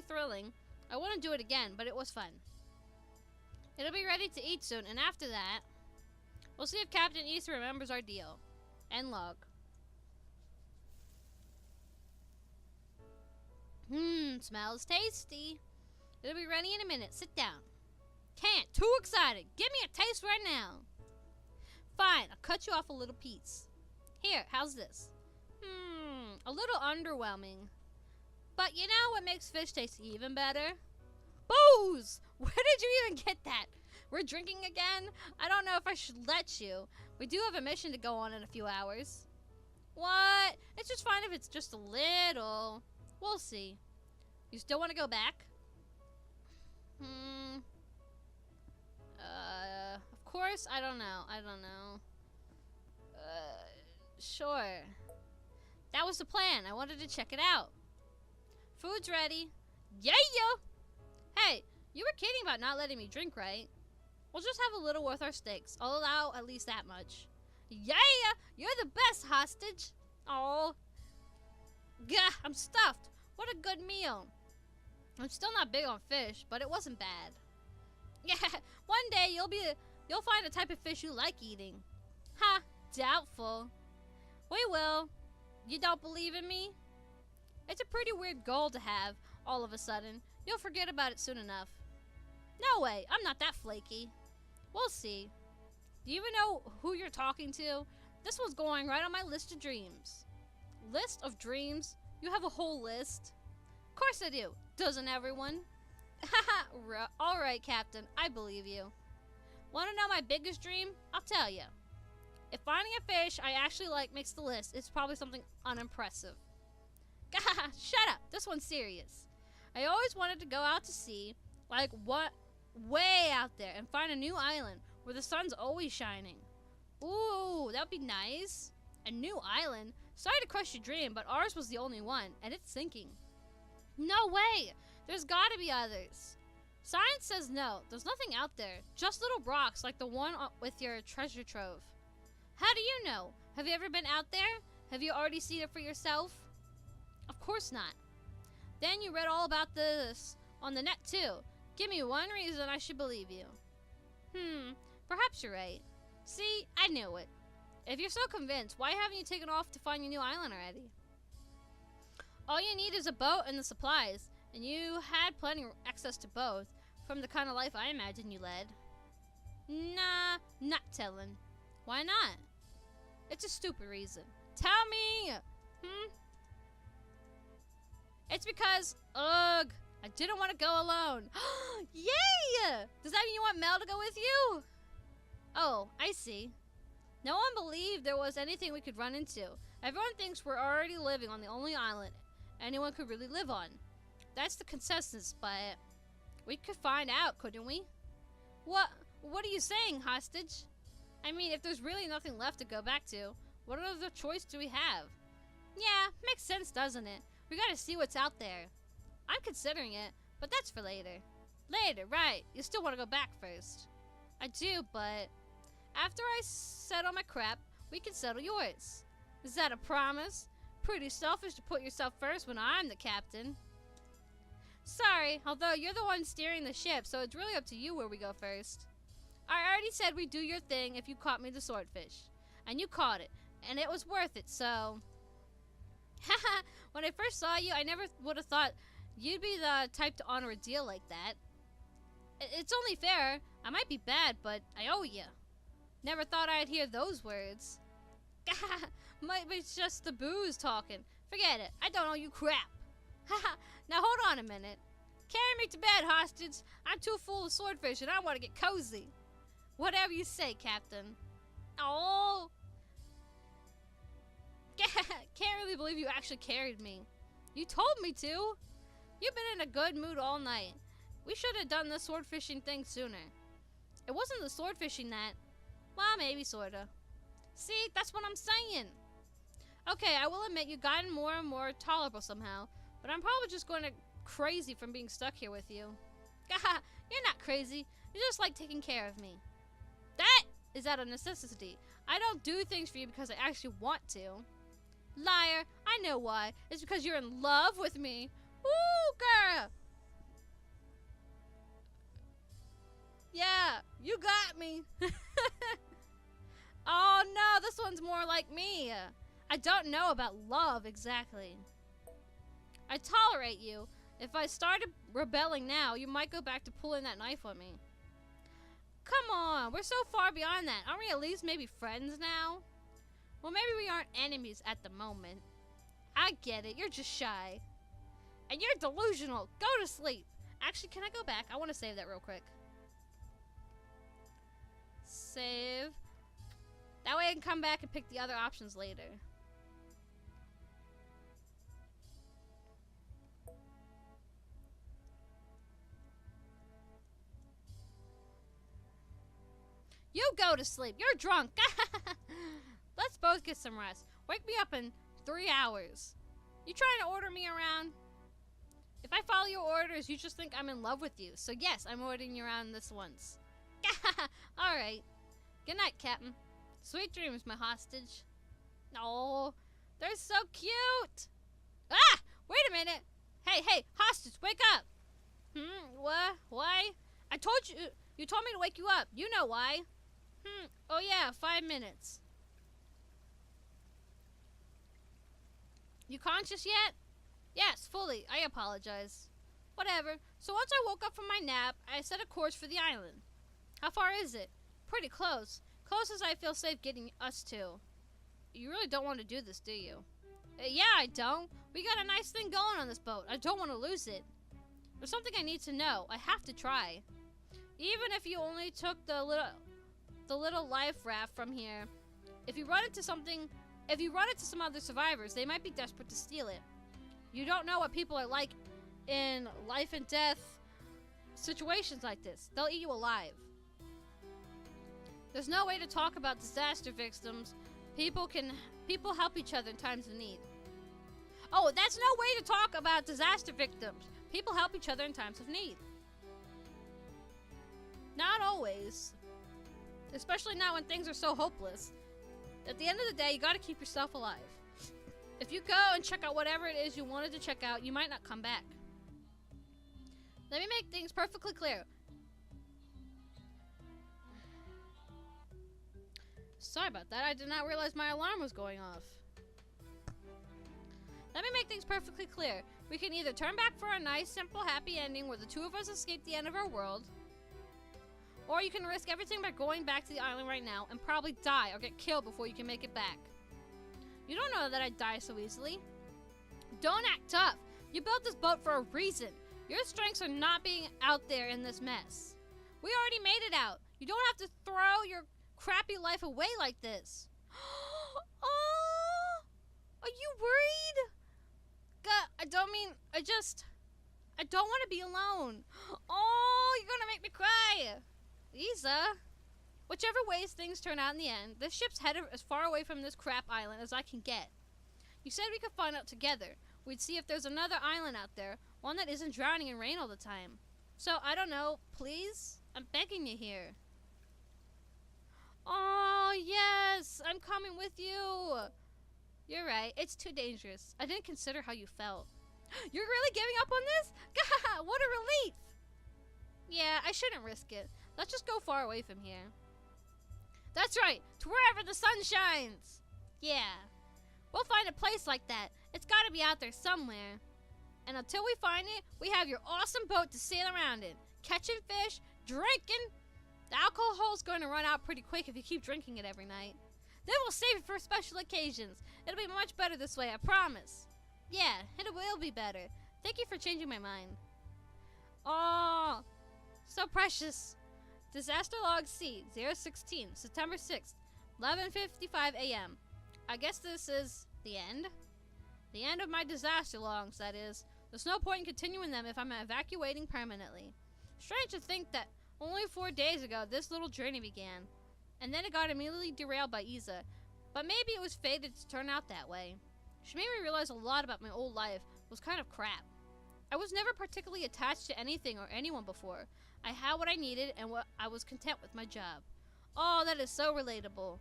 thrilling. I wouldn't do it again, but it was fun. It'll be ready to eat soon, and after that, we'll see if Captain Isa remembers our deal. End log. Smells tasty. It'll be ready in a minute. Sit down. Can't. Too excited. Give me a taste right now. Fine. I'll cut you off a little piece. Here, how's this? A little underwhelming. But you know what makes fish taste even better? Booze! Where did you even get that? We're drinking again? I don't know if I should let you. We do have a mission to go on in a few hours. What? It's just fine if it's just a little. We'll see. You still want to go back? Of course, I don't know. Sure. That was the plan. I wanted to check it out. Food's ready. Yeah! Hey, you were kidding about not letting me drink, right? We'll just have a little with our steaks. I'll allow at least that much. Yeah! You're the best, hostage. Oh. Gah, I'm stuffed. What a good meal. I'm still not big on fish, but it wasn't bad. Yeah, one day you'll find a type of fish you like eating. Ha, doubtful. We will. You don't believe in me? It's a pretty weird goal to have, all of a sudden. You'll forget about it soon enough. No way, I'm not that flaky. We'll see. Do you even know who you're talking to? This one's going right on my list of dreams. List of dreams? You have a whole list? Of course I do. Doesn't everyone? Haha, alright, Captain. I believe you. Want to know my biggest dream? I'll tell you. If finding a fish I actually like makes the list, it's probably something unimpressive. Shut up. This one's serious. I always wanted to go out to sea, like way out there, and find a new island where the sun's always shining. Ooh, that would be nice. A new island? Sorry to crush your dream, but ours was the only one, and it's sinking. No way! There's gotta be others. Science says no. There's nothing out there. Just little rocks like the one with your treasure trove. How do you know? Have you ever been out there? Have you already seen it for yourself? Of course not. Then you read all about this on the net too. Give me one reason I should believe you. Perhaps you're right. See, I knew it. If you're so convinced, why haven't you taken off to find your new island already? All you need is a boat and the supplies, and you had plenty of access to both, from the kind of life I imagine you led. Nah, not telling. Why not? It's a stupid reason. Tell me! It's because, ugh, I didn't want to go alone. Yay! Does that mean you want Mel to go with you? Oh, I see. No one believed there was anything we could run into. Everyone thinks we're already living on the only island anyone could really live on. That's the consensus, but we could find out, couldn't we? What are you saying, hostage? I mean, if there's really nothing left to go back to, what other choice do we have? Yeah, makes sense, doesn't it? We gotta see what's out there. I'm considering it, but that's for later. Later, right. You still want to go back first. I do, but after I settle my crap, we can settle yours. Is that a promise? Pretty selfish to put yourself first when I'm the captain. Sorry, although you're the one steering the ship, so it's really up to you where we go first. I already said we'd do your thing if you caught me the swordfish. And you caught it, and it was worth it, so... Haha, when I first saw you, I never would have thought you'd be the type to honor a deal like that. It's only fair. I might be bad, but I owe you. Never thought I'd hear those words. Might be just the booze talking. Forget it. I don't owe you crap. Haha, now hold on a minute. Carry me to bed, hostage. I'm too full of swordfish and I want to get cozy. Whatever you say, Captain. Oh. Can't really believe you actually carried me. You told me to. You've been in a good mood all night. We should have done the sword fishing thing sooner. It wasn't the sword fishing that... Well, maybe sorta. See, that's what I'm saying. Okay, I will admit you've gotten more and more tolerable somehow, but I'm probably just going crazy from being stuck here with you. You're not crazy. You just like taking care of me. That is out of necessity. I don't do things for you because I actually want to. Liar, I know why. It's because you're in love with me. Ooh, girl. Yeah, you got me. Oh no, this one's more like me. I don't know about love exactly. I tolerate you. If I started rebelling now, you might go back to pulling that knife on me. Come on, we're so far beyond that. Aren't we at least maybe friends now? Well, maybe we aren't enemies at the moment. I get it, you're just shy. And you're delusional. Go to sleep. Actually, can I go back? I want to save that real quick. Save. That way I can come back and pick the other options later. You go to sleep. You're drunk. Let's both get some rest. Wake me up in 3 hours. You trying to order me around? If I follow your orders, you just think I'm in love with you. So yes, I'm ordering you around this once. Alright. Good night, Captain. Sweet dreams, my hostage. Oh, they're so cute. Ah! Wait a minute. Hey, hostage, wake up. What? Why? I told you. You told me to wake you up. You know why. Oh yeah, 5 minutes. You conscious yet? Yes, fully. I apologize. Whatever. So once I woke up from my nap, I set a course for the island. How far is it? Pretty close. Close as I feel safe getting us to. You really don't want to do this, do you? Yeah, I don't. We got a nice thing going on this boat. I don't want to lose it. There's something I need to know. I have to try. Even if you only took the little life raft from here, if you run into some other survivors, they might be desperate to steal it. You don't know what people are like in life and death situations like this. They'll eat you alive. There's no way to talk about disaster victims. People help each other in times of need. Oh, that's no way to talk about disaster victims. People help each other in times of need. Not always. Especially not when things are so hopeless. At the end of the day, you gotta keep yourself alive. If you go and check out whatever it is you wanted to check out, you might not come back. Let me make things perfectly clear. Sorry about that. I did not realize my alarm was going off. Let me make things perfectly clear. We can either turn back for a nice, simple, happy ending where the two of us escape the end of our world, or you can risk everything by going back to the island right now and probably die or get killed before you can make it back. You don't know that I'd die so easily. Don't act tough. You built this boat for a reason. Your strengths are not being out there in this mess. We already made it out. You don't have to throw your crappy life away like this. Oh, are you worried? God, I don't want to be alone. Oh, you're gonna make me cry. Lisa, whichever ways things turn out in the end, this ship's headed as far away from this crap island as I can get. You said we could find out together. We'd see if there's another island out there, one that isn't drowning in rain all the time. So, I don't know, please? I'm begging you here. Oh, yes, I'm coming with you. You're right, it's too dangerous. I didn't consider how you felt. You're really giving up on this? God, what a relief. Yeah, I shouldn't risk it. Let's just go far away from here. That's right, to wherever the sun shines. Yeah, we'll find a place like that. It's gotta be out there somewhere. And until we find it, we have your awesome boat to sail around in. Catching fish, drinking. The alcohol's going to run out pretty quick if you keep drinking it every night. Then we'll save it for special occasions. It'll be much better this way, I promise. Yeah, it will be better. Thank you for changing my mind. Oh, so precious. Disaster log C, 016, September 6th, 11:55 a.m. I guess this is the end? The end of my disaster logs, that is. There's no point in continuing them if I'm evacuating permanently. Strange to think that only 4 days ago this little journey began, and then it got immediately derailed by Isa. But maybe it was fated to turn out that way. She made me realize a lot about my old life was kind of crap. I was never particularly attached to anything or anyone before. I had what I needed and I was content with my job. Oh, that is so relatable.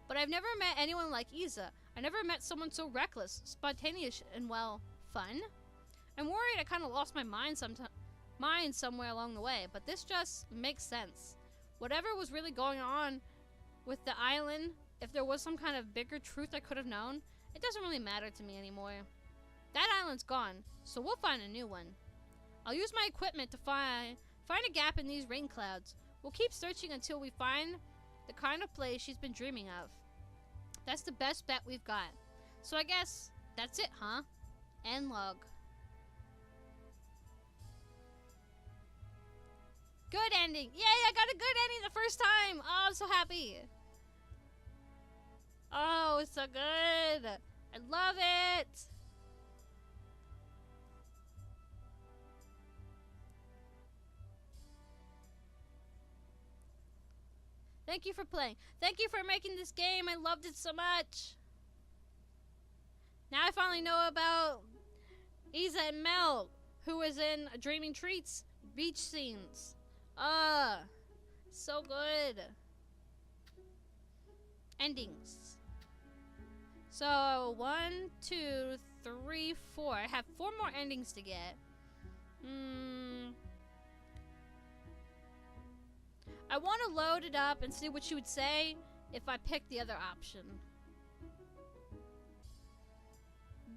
But I've never met anyone like Isa. I never met someone so reckless, spontaneous, and, well, fun. I'm worried I kind of lost my mind somewhere along the way, but this just makes sense. Whatever was really going on with the island, if there was some kind of bigger truth I could have known, it doesn't really matter to me anymore. That island's gone, so we'll find a new one. I'll use my equipment to find a gap in these rain clouds. We'll keep searching until we find the kind of place she's been dreaming of. That's the best bet we've got. So I guess that's it, huh? End log. Good ending. Yay, I got a good ending the first time. Oh, I'm so happy. Oh, it's so good. I love it. Thank you for playing. Thank you for making this game. I loved it so much. Now I finally know about Isa and Mel, who was in Dreaming Treats beach scenes. So good. Endings. So 1, 2, 3, 4. I have 4 more endings to get. I want to load it up and see what she would say if I pick the other option.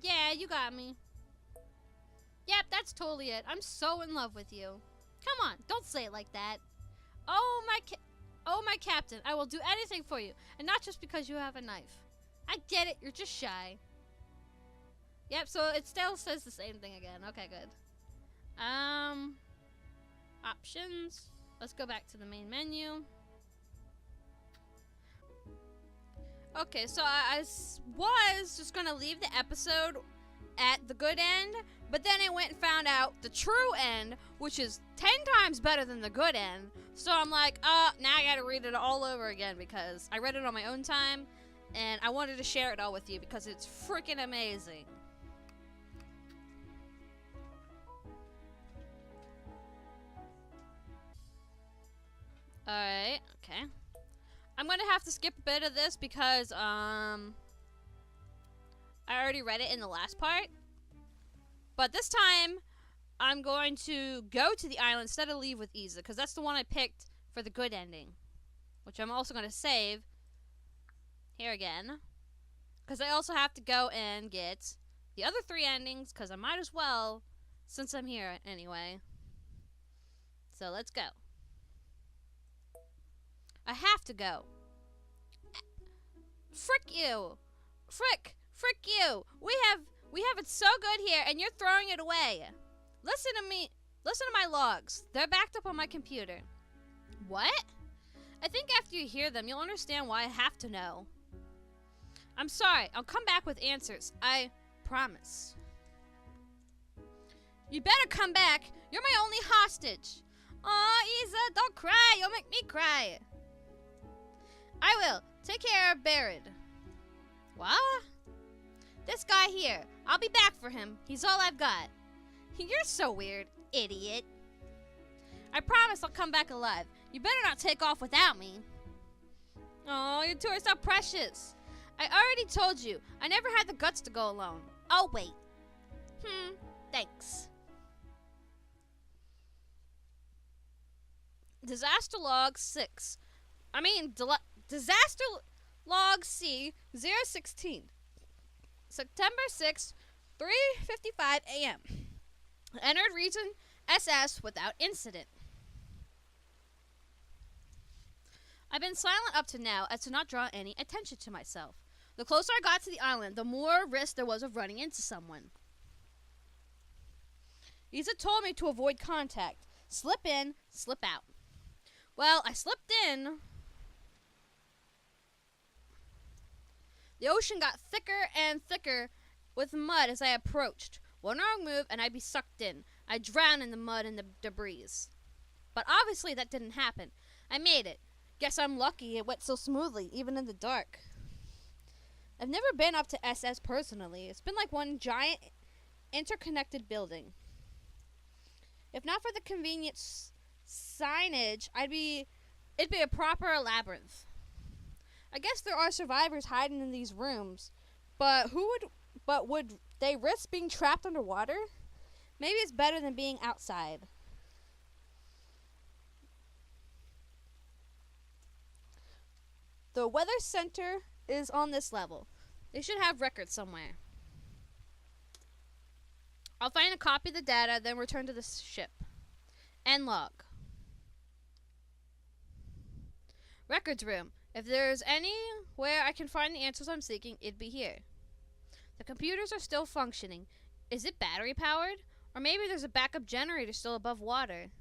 Yeah, you got me. Yep, that's totally it. I'm so in love with you. Come on, don't say it like that. Oh, my captain, I will do anything for you, and not just because you have a knife. I get it, you're just shy. Yep, so it still says the same thing again. Okay, good. Options. Let's go back to the main menu. Okay, so I was just gonna leave the episode at the good end, but then I went and found out the true end, which is 10 times better than the good end. So I'm like, now I gotta read it all over again because I read it on my own time, and I wanted to share it all with you because it's freaking amazing. Alright, okay. I'm gonna have to skip a bit of this because, I already read it in the last part. But this time, I'm going to go to the island instead of leave with Isa, because that's the one I picked for the good ending. Which I'm also going to save here again. Because I also have to go and get the other 3 endings, because I might as well, since I'm here anyway. So let's go. I have to go. Frick you! Frick you! We have it so good here, and you're throwing it away. Listen to me. Listen to my logs. They're backed up on my computer. What? I think after you hear them, you'll understand why I have to know. I'm sorry. I'll come back with answers. I promise. You better come back. You're my only hostage. Aw, Isa, don't cry. You'll make me cry. I will. Take care of Barrett. What? This guy here. I'll be back for him. He's all I've got. You're so weird, idiot. I promise I'll come back alive. You better not take off without me. Oh, you two are so precious. I already told you. I never had the guts to go alone. Oh, wait. Thanks. Disaster Log 6. Disaster Log C 016. September 6th, 3:55 a.m. Entered region SS without incident. I've been silent up to now as to not draw any attention to myself. The closer I got to the island, the more risk there was of running into someone. Isa told me to avoid contact. Slip in, slip out. Well, I slipped in. The ocean got thicker and thicker with mud as I approached. One wrong move and I'd be sucked in. I'd drown in the mud and the debris. But obviously that didn't happen. I made it. Guess I'm lucky it went so smoothly, even in the dark. I've never been up to SS personally. It's been like one giant interconnected building. If not for the convenient signage, it'd be a proper labyrinth. I guess there are survivors hiding in these rooms, but would they risk being trapped underwater? Maybe it's better than being outside. The weather center is on this level. They should have records somewhere. I'll find a copy of the data, then return to the ship. End log. Records room. If there's anywhere I can find the answers I'm seeking, it'd be here. The computers are still functioning. Is it battery powered? Or maybe there's a backup generator still above water.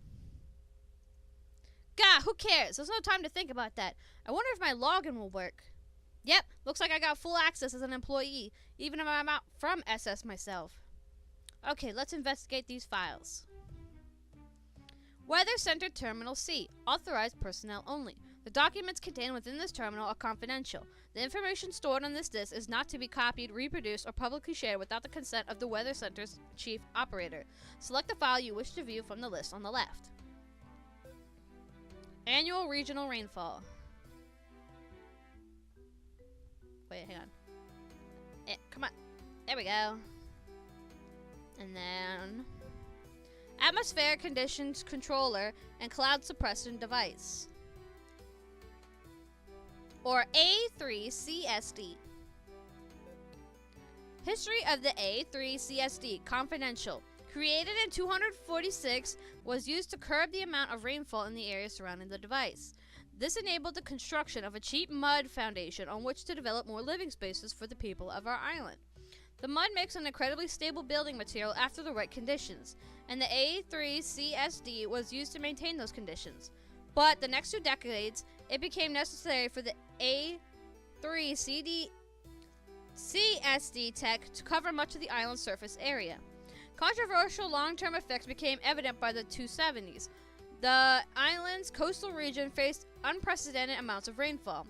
Gah, who cares? There's no time to think about that. I wonder if my login will work. Yep, looks like I got full access as an employee, even if I'm out from SS myself. Okay, let's investigate these files. Weather Center Terminal C. Authorized personnel only. The documents contained within this terminal are confidential. The information stored on this disk is not to be copied, reproduced, or publicly shared without the consent of the Weather Center's chief operator. Select the file you wish to view from the list on the left. Annual regional rainfall. Wait, hang on. Come on. There we go. And then atmospheric conditions controller and cloud suppression device. Or A3CSD. History of the A3CSD, confidential. Created in 246, was used to curb the amount of rainfall in the area surrounding the device. This enabled the construction of a cheap mud foundation on which to develop more living spaces for the people of our island. The mud makes an incredibly stable building material after the right conditions, and the A3CSD was used to maintain those conditions. But the next 2 decades, it became necessary for the A3CSD tech to cover much of the island's surface area. Controversial long-term effects became evident by the 270s. The island's coastal region faced unprecedented amounts of rainfall.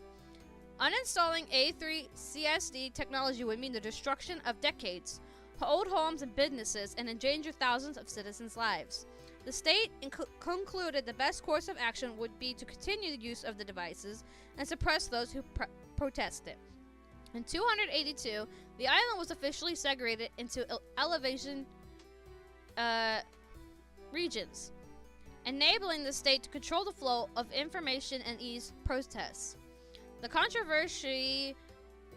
Uninstalling A3CSD technology would mean the destruction of decades, old homes and businesses, and endanger thousands of citizens' lives. The state concluded the best course of action would be to continue the use of the devices and suppress those who protested. In 282, the island was officially segregated into elevation regions, enabling the state to control the flow of information and ease protests. The controversy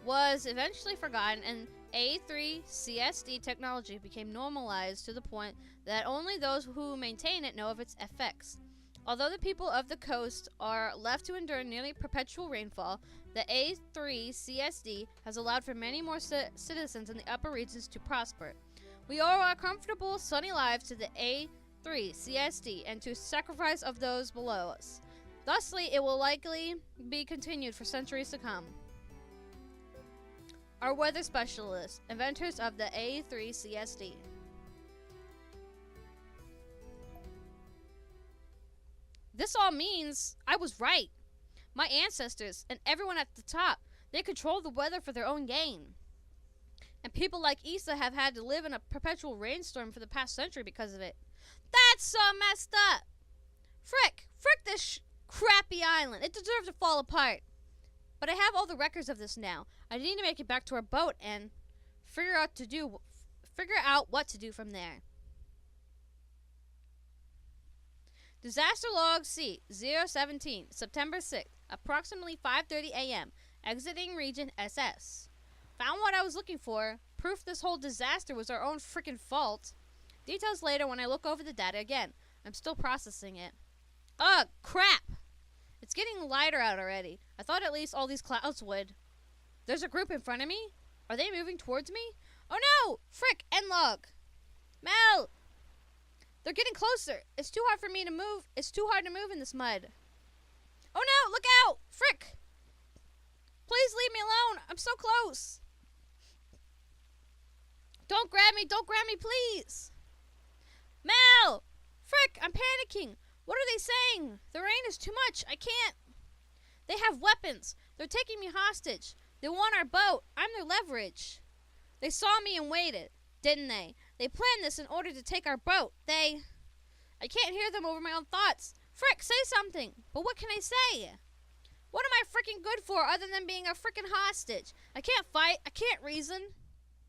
was eventually forgotten, and A3 CSD technology became normalized to the point that only those who maintain it know of its effects. Although the people of the coast are left to endure nearly perpetual rainfall, the A3 CSD has allowed for many more citizens in the upper regions to prosper. We owe our comfortable, sunny lives to the A3 CSD and to sacrifice of those below us. Thusly, it will likely be continued for centuries to come. Our weather specialists, inventors of the A3 CSD. This all means I was right. My ancestors and everyone at the top, they control the weather for their own gain. And people like Issa have had to live in a perpetual rainstorm for the past century because of it. That's so messed up. Frick this crappy island. It deserves to fall apart. But I have all the records of this now. I need to make it back to our boat and figure out what to do from there. Disaster log C 017, September 6th, approximately 5:30 a.m. Exiting region SS. Found what I was looking for. Proof this whole disaster was our own freaking fault. Details later when I look over the data again. I'm still processing it. Ugh, crap! It's getting lighter out already. I thought at least all these clouds would. There's a group in front of me? Are they moving towards me? Oh no! Frick, end log! Mel! They're getting closer. It's too hard for me to move. It's too hard to move in this mud. Oh no, look out! Frick! Please leave me alone. I'm so close. Don't grab me, please. Mel! Frick, I'm panicking. What are they saying? The rain is too much. I can't. They have weapons. They're taking me hostage. They want our boat. I'm their leverage. They saw me and waited, didn't they? They planned this in order to take our boat. I can't hear them over my own thoughts. Frick, say something. But what can I say? What am I freaking good for other than being a freaking hostage? I can't fight. I can't reason.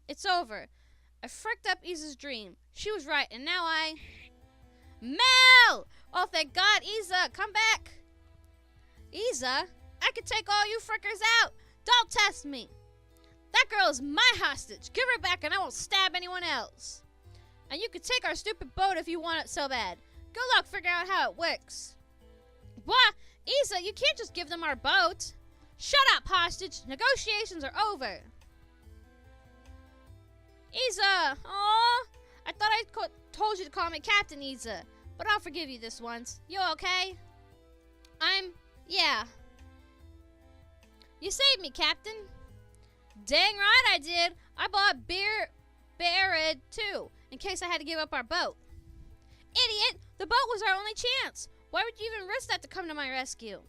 It's over. I fricked up Isa's dream. She was right, and now Mel! Oh, thank God. Isa, come back. Isa, I can take all you frickers out. Don't test me. That girl is my hostage. Give her back and I won't stab anyone else. And you can take our stupid boat if you want it so bad. Good luck figuring out how it works. What? Isa, you can't just give them our boat. Shut up, hostage. Negotiations are over. Isa, aw. I thought I told you to call me Captain Isa, but I'll forgive you this once. You okay? Yeah. You saved me, Captain. Dang right I did. I bought Beard too, in case I had to give up our boat. Idiot! The boat was our only chance. Why would you even risk that to come to my rescue?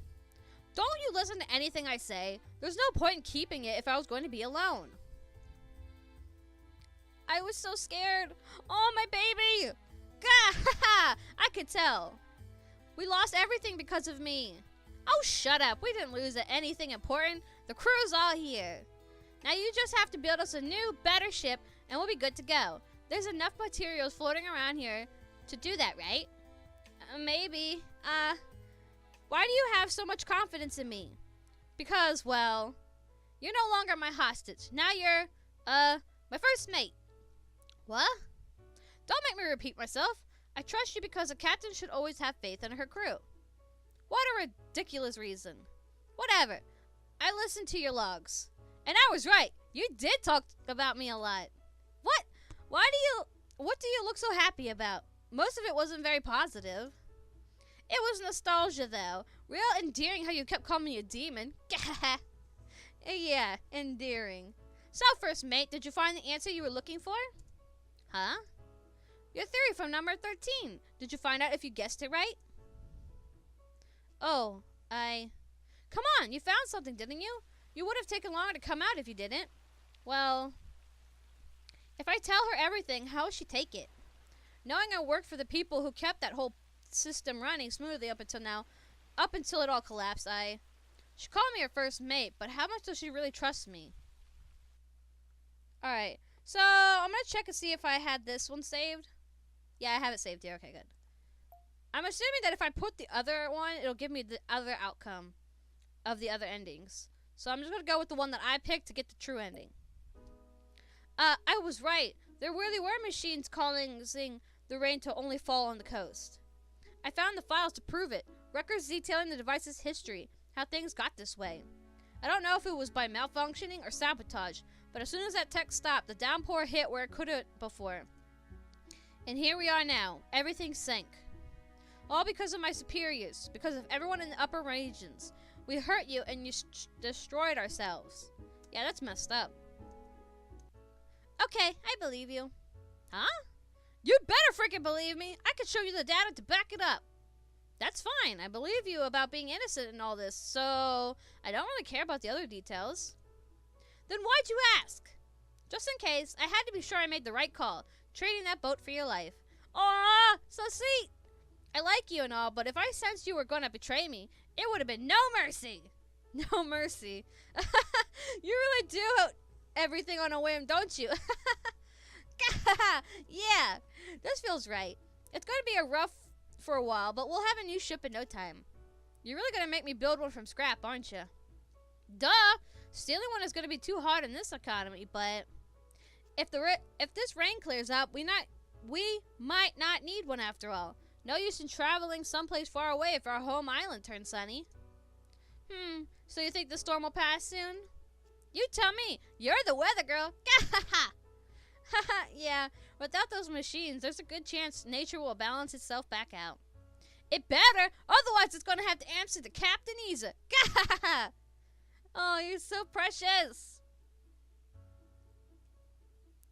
Don't you listen to anything I say. There's no point in keeping it if I was going to be alone. I was so scared. Oh, my baby! Gah! I could tell. We lost everything because of me. Oh, shut up. We didn't lose anything important. The crew's all here. Now you just have to build us a new, better ship, and we'll be good to go. There's enough materials floating around here to do that, right? Maybe. Why do you have so much confidence in me? Because, well, you're no longer my hostage. Now you're, my first mate. What? Don't make me repeat myself. I trust you because a captain should always have faith in her crew. What a ridiculous reason. Whatever. I listened to your logs. And I was right. You did talk about me a lot. What? What do you look so happy about? Most of it wasn't very positive. It was nostalgia, though. Real endearing how you kept calling me a demon. Yeah, endearing. So, first mate, did you find the answer you were looking for? Huh? Your theory from number 13. Did you find out if you guessed it right? Oh, Come on, you found something, didn't you? You would have taken longer to come out if you didn't. Well, if I tell her everything, how will she take it? Knowing I worked for the people who kept that whole system running smoothly up until now, up until it all collapsed, she called me her first mate, but how much does she really trust me? Alright, so I'm gonna check and see if I had this one saved. Yeah, I have it saved here. Okay, good. I'm assuming that if I put the other one, it'll give me the other outcome of the other endings. So I'm just gonna go with the one that I picked to get the true ending. I was right. There really were machines causing the rain to only fall on the coast. I found the files to prove it. Records detailing the device's history, how things got this way. I don't know if it was by malfunctioning or sabotage, but as soon as that tech stopped, the downpour hit where it couldn't before. And here we are now. Everything sank. All because of my superiors, because of everyone in the upper regions. We hurt you and you destroyed ourselves. Yeah, that's messed up. Okay, I believe you. Huh? You better freaking believe me. I can show you the data to back it up. That's fine. I believe you about being innocent in all this, so I don't really care about the other details. Then why'd you ask? Just in case, I had to be sure I made the right call, trading that boat for your life. Aw, so sweet. I like you and all, but if I sensed you were going to betray me, it would have been no mercy. No mercy. You really do everything on a whim, don't you? Yeah, this feels right. It's going to be a rough for a while, but we'll have a new ship in no time. You're really going to make me build one from scrap, aren't you? Duh! Stealing one is going to be too hard in this economy, but if this rain clears up, we might not need one after all. No use in traveling someplace far away if our home island turns sunny. So you think the storm will pass soon? You tell me. You're the weather girl. Yeah, without those machines, there's a good chance nature will balance itself back out. It better, otherwise it's going to have to answer to Captain Isa. Oh, you're so precious.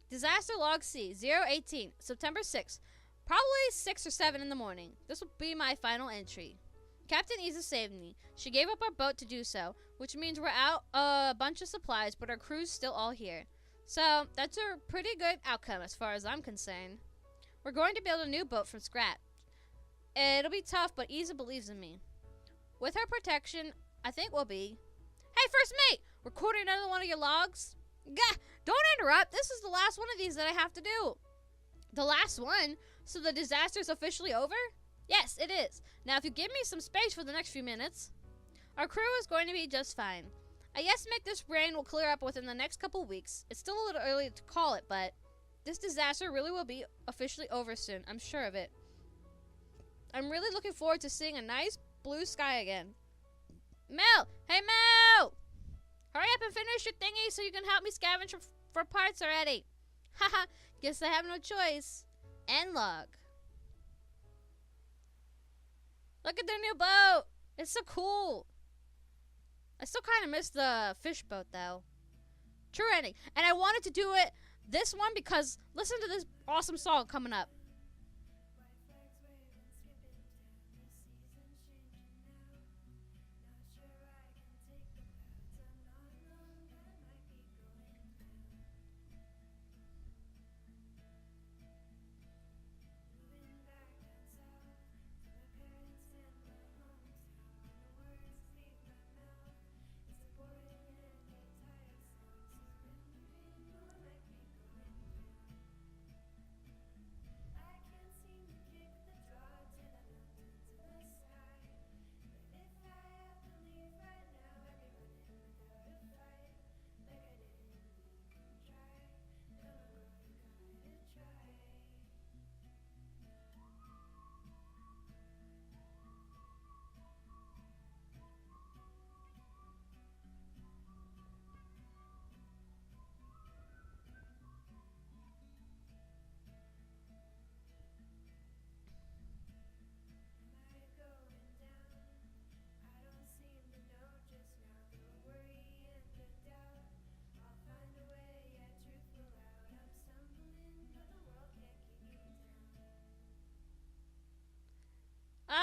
Disaster log C, 018, September 6th. Probably 6 or 7 in the morning. This will be my final entry. Captain Isa saved me. She gave up our boat to do so, which means we're out a bunch of supplies, but our crew's still all here. So, that's a pretty good outcome as far as I'm concerned. We're going to build a new boat from scratch. It'll be tough, but Isa believes in me. With her protection, I think we'll be... Hey, First Mate! Recording another one of your logs? Gah! Don't interrupt! This is the last one of these that I have to do. The last one? So the disaster's officially over? Yes, it is. Now, if you give me some space for the next few minutes, our crew is going to be just fine. I estimate this rain will clear up within the next couple weeks. It's still a little early to call it, but this disaster really will be officially over soon. I'm sure of it. I'm really looking forward to seeing a nice blue sky again. Mel! Hey, Mel! Hurry up and finish your thingy so you can help me scavenge for parts already. Haha, guess I have no choice. End log. Look at their new boat. It's so cool. I still kind of miss the fish boat, though. True ending. And I wanted to do it, this one, because listen to this awesome song coming up.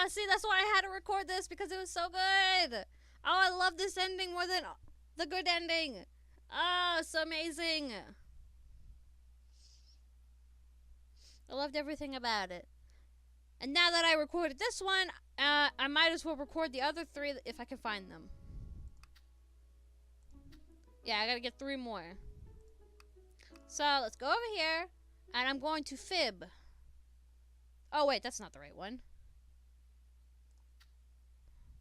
See, that's why I had to record this, because it was so good. Oh, I love this ending more than the good ending. Oh, so amazing. I loved everything about it. And now that I recorded this one, I might as well record the other 3 if I can find them. Yeah, I gotta get 3 more. So, let's go over here, and I'm going to fib. Oh, wait, that's not the right one.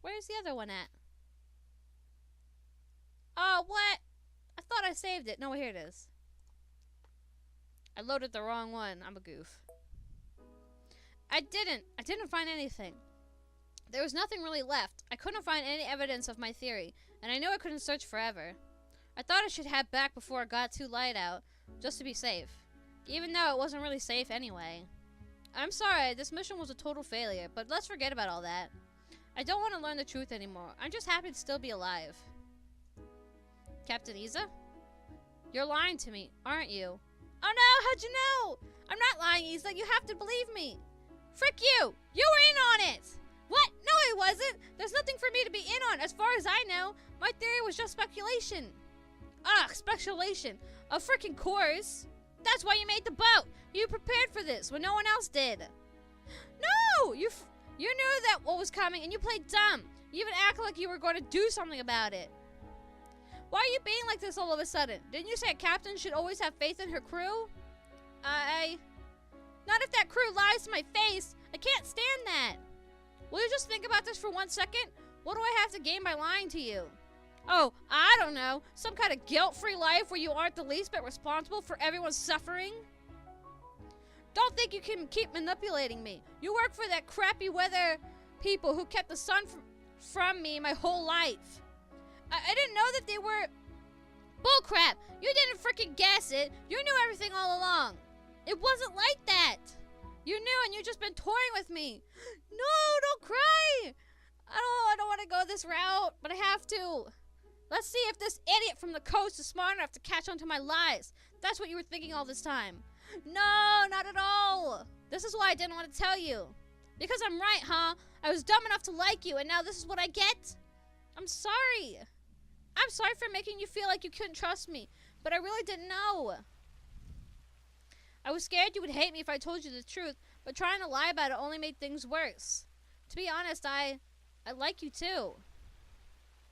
Where's the other one at? Oh, what? I thought I saved it. No, here it is. I loaded the wrong one. I'm a goof. I didn't find anything. There was nothing really left. I couldn't find any evidence of my theory, and I knew I couldn't search forever. I thought I should head back before it got too light out, just to be safe. Even though it wasn't really safe anyway. I'm sorry, this mission was a total failure, but let's forget about all that. I don't want to learn the truth anymore. I'm just happy to still be alive. Captain Isa? You're lying to me, aren't you? Oh no, how'd you know? I'm not lying, Isa. You have to believe me. Frick you! You were in on it! What? No, I wasn't! There's nothing for me to be in on, as far as I know. My theory was just speculation. Ugh, speculation. Of frickin' course. That's why you made the boat. You prepared for this when no one else did. No! You knew that what was coming and you played dumb. You even acted like you were going to do something about it. Why are you being like this all of a sudden? Didn't you say a captain should always have faith in her crew? Not if that crew lies to my face. I can't stand that. Will you just think about this for 1 second? What do I have to gain by lying to you? Oh, I don't know. Some kind of guilt-free life where you aren't the least bit responsible for everyone's suffering? Don't think you can keep manipulating me. You work for that crappy weather people who kept the sun from me my whole life. I didn't know that they were... Bullcrap! You didn't freaking guess it. You knew everything all along. It wasn't like that. You knew and you've just been toying with me. No, don't cry. I don't want to go this route, but I have to. Let's see if this idiot from the coast is smart enough to catch on to my lies. That's what you were thinking all this time. No, not at all. This is why I didn't want to tell you. Because I'm right, huh? I was dumb enough to like you, and now this is what I get? I'm sorry. I'm sorry for making you feel like you couldn't trust me, but I really didn't know. I was scared you would hate me if I told you the truth, but trying to lie about it only made things worse. To be honest, I like you too.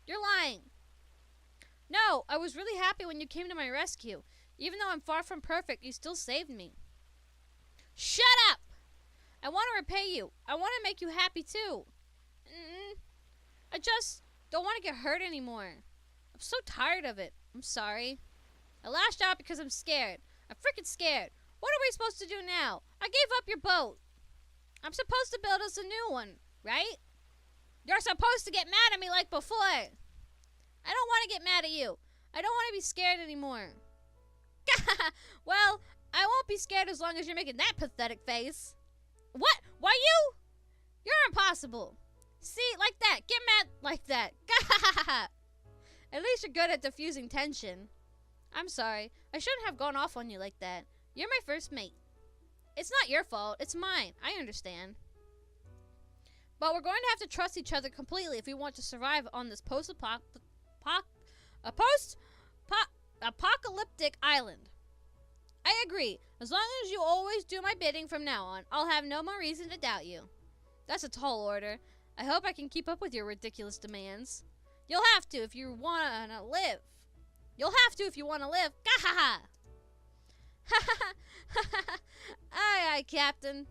You're lying. No, I was really happy when you came to my rescue. Even though I'm far from perfect, you still saved me. Shut up! I want to repay you. I want to make you happy too. I just don't want to get hurt anymore. I'm so tired of it. I'm sorry. I lashed out because I'm scared. I'm freaking scared. What are we supposed to do now? I gave up your boat. I'm supposed to build us a new one, right? You're supposed to get mad at me like before. I don't want to get mad at you. I don't want to be scared anymore. Well, I won't be scared as long as you're making that pathetic face. What? Why you? You're impossible. See, like that. Get mad like that. At least you're good at diffusing tension. I'm sorry. I shouldn't have gone off on you like that. You're my first mate. It's not your fault. It's mine. I understand. But we're going to have to trust each other completely if we want to survive on this post-apocalyptic island. I agree. As long as you always do my bidding from now on, I'll have no more reason to doubt you. That's a tall order. I hope I can keep up with your ridiculous demands. You'll have to if you want to live. You'll have to if you want to live. Gahaha! Aye, aye, Captain.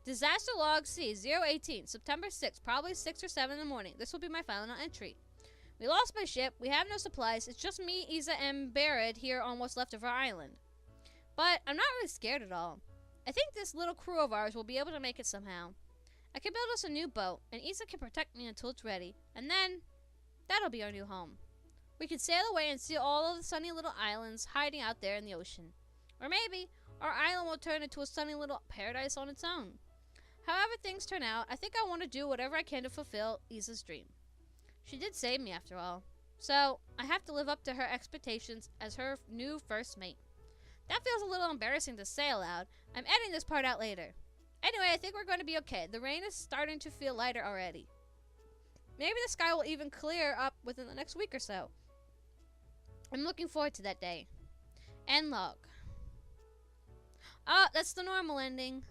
Disaster log C 018, September 6th, probably 6 or 7 in the morning. This will be my final entry. We lost my ship. We have no supplies. It's just me, Isa, and Barrett here on what's left of our island. But I'm not really scared at all. I think this little crew of ours will be able to make it somehow. I can build us a new boat, and Isa can protect me until it's ready. And then, that'll be our new home. We can sail away and see all of the sunny little islands hiding out there in the ocean. Or maybe our island will turn into a sunny little paradise on its own. However things turn out, I think I want to do whatever I can to fulfill Isa's dream. She did save me after all, so I have to live up to her expectations as her new first mate. That feels a little embarrassing to say aloud. I'm editing this part out later. Anyway, I think we're going to be okay. The rain is starting to feel lighter already. Maybe the sky will even clear up within the next week or so. I'm looking forward to that day. End log. Oh, that's the normal ending.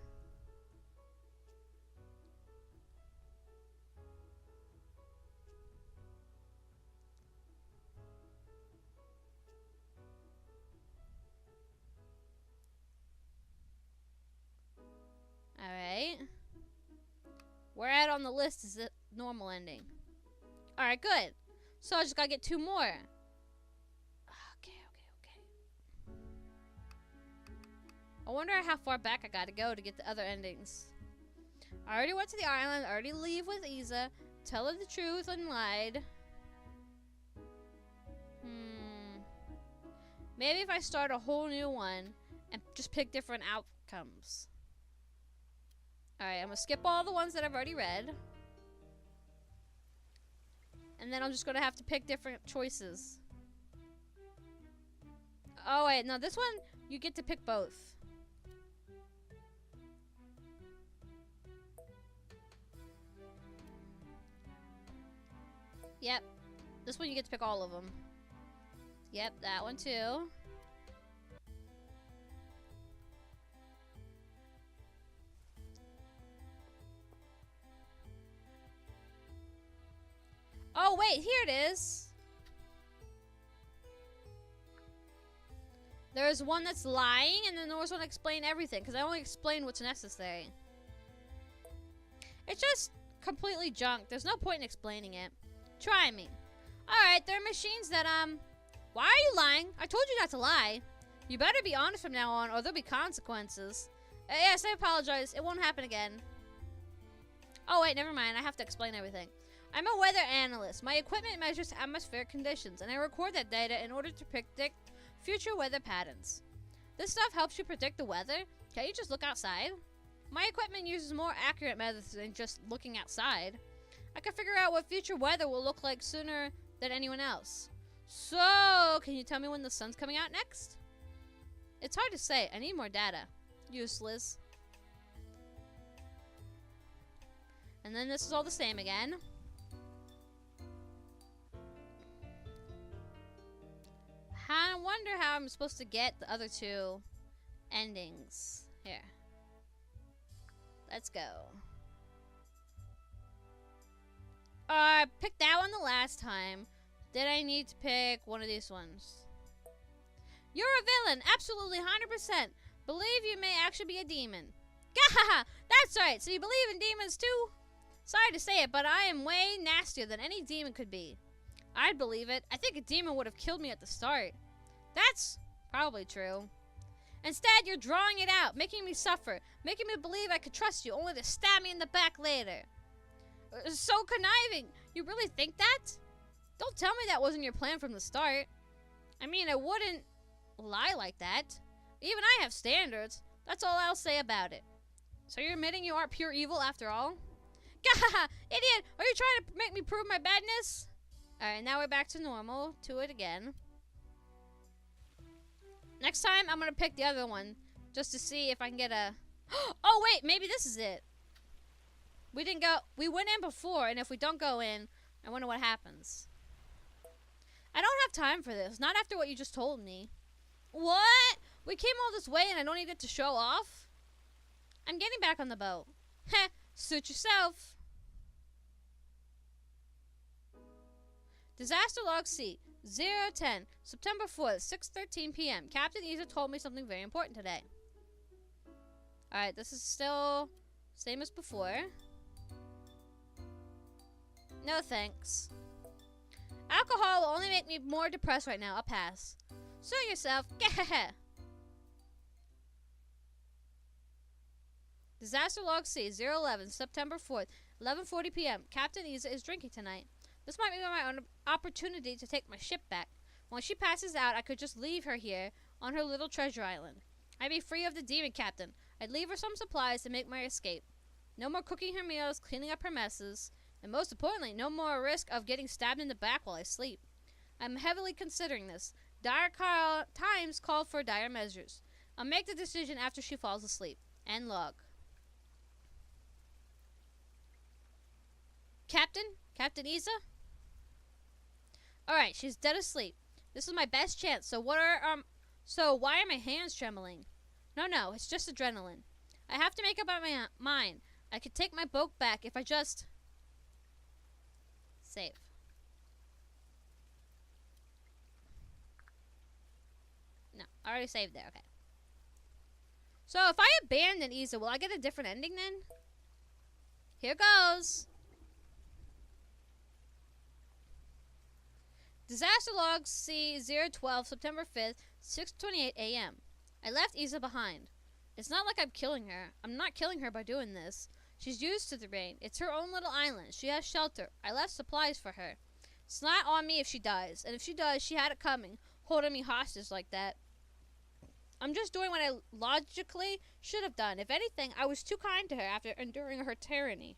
Alright. Where at on the list is the normal ending? Alright, good. So I just gotta get 2 more. Okay. I wonder how far back I gotta go to get the other endings. I already went to the island, I already leave with Isa, tell her the truth and lied. Maybe if I start a whole new one and just pick different outcomes. Alright, I'm gonna skip all the ones that I've already read. And then I'm just gonna have to pick different choices. Oh wait, no, this one, you get to pick both. Yep. This one you get to pick all of them. Yep, that one too. Oh wait, here it is. There's one that's lying, and then there's one that explain everything, because I only explain what's necessary. It's just completely junk. There's no point in explaining it. Try me. Alright, there are machines that, why are you lying? I told you not to lie. You better be honest from now on, or there'll be consequences. Yes, I apologize. It won't happen again. Oh, wait, never mind. I have to explain everything. I'm a weather analyst. My equipment measures atmospheric conditions, and I record that data in order to predict future weather patterns. This stuff helps you predict the weather. Can't you just look outside? My equipment uses more accurate methods than just looking outside. I can figure out what future weather will look like sooner than anyone else. So, can you tell me when the sun's coming out next? It's hard to say. I need more data. Useless. And then this is all the same again. I wonder how I'm supposed to get the other 2 endings. Here. Let's go. I picked that one the last time. Did I need to pick one of these ones? You're a villain. Absolutely 100%. Believe you may actually be a demon. Gahaha! That's right. So you believe in demons too? Sorry to say it, but I am way nastier than any demon could be. I'd believe it. I think a demon would have killed me at the start. That's probably true. Instead, you're drawing it out, making me suffer, making me believe I could trust you, only to stab me in the back later. So conniving. You really think that? Don't tell me that wasn't your plan from the start. I mean, I wouldn't lie like that. Even I have standards. That's all I'll say about it. So you're admitting you aren't pure evil after all? Gahaha! Idiot! Are you trying to make me prove my badness? Alright, now we're back to normal. To it again. Next time, I'm gonna pick the other one. Just to see if I can get a... Oh, wait! Maybe this is it. We didn't go... We went in before, and if we don't go in, I wonder what happens. I don't have time for this. Not after what you just told me. What? We came all this way and I don't even get to show off? I'm getting back on the boat. Heh, suit yourself. Disaster log C, 010, September 4th, 6:13 p.m. Captain Isa told me something very important today. Alright, this is still same as before. No thanks. Alcohol will only make me more depressed right now. I'll pass. Suit yourself. Disaster log C, 011, September 4th, 11:40 p.m. Captain Isa is drinking tonight. This might be my own opportunity to take my ship back. When she passes out, I could just leave her here on her little treasure island. I'd be free of the demon captain. I'd leave her some supplies to make my escape. No more cooking her meals, cleaning up her messes, and most importantly, no more risk of getting stabbed in the back while I sleep. I'm heavily considering this. Dire times call for dire measures. I'll make the decision after she falls asleep. End log. Captain Isa? Alright, she's dead asleep. This is my best chance, so why are my hands trembling? No, it's just adrenaline. I have to make up my mind. I could take my boat back if I just... Save. No, I already saved there, okay. So if I abandon Isa, will I get a different ending then? Here goes. Disaster log C012, September 5th, 6:28 a.m. I left Isa behind. It's not like I'm killing her. I'm not killing her by doing this. She's used to the rain. It's her own little island. She has shelter. I left supplies for her. It's not on me if she dies. And if she does, she had it coming, holding me hostage like that. I'm just doing what I logically should have done. If anything, I was too kind to her after enduring her tyranny.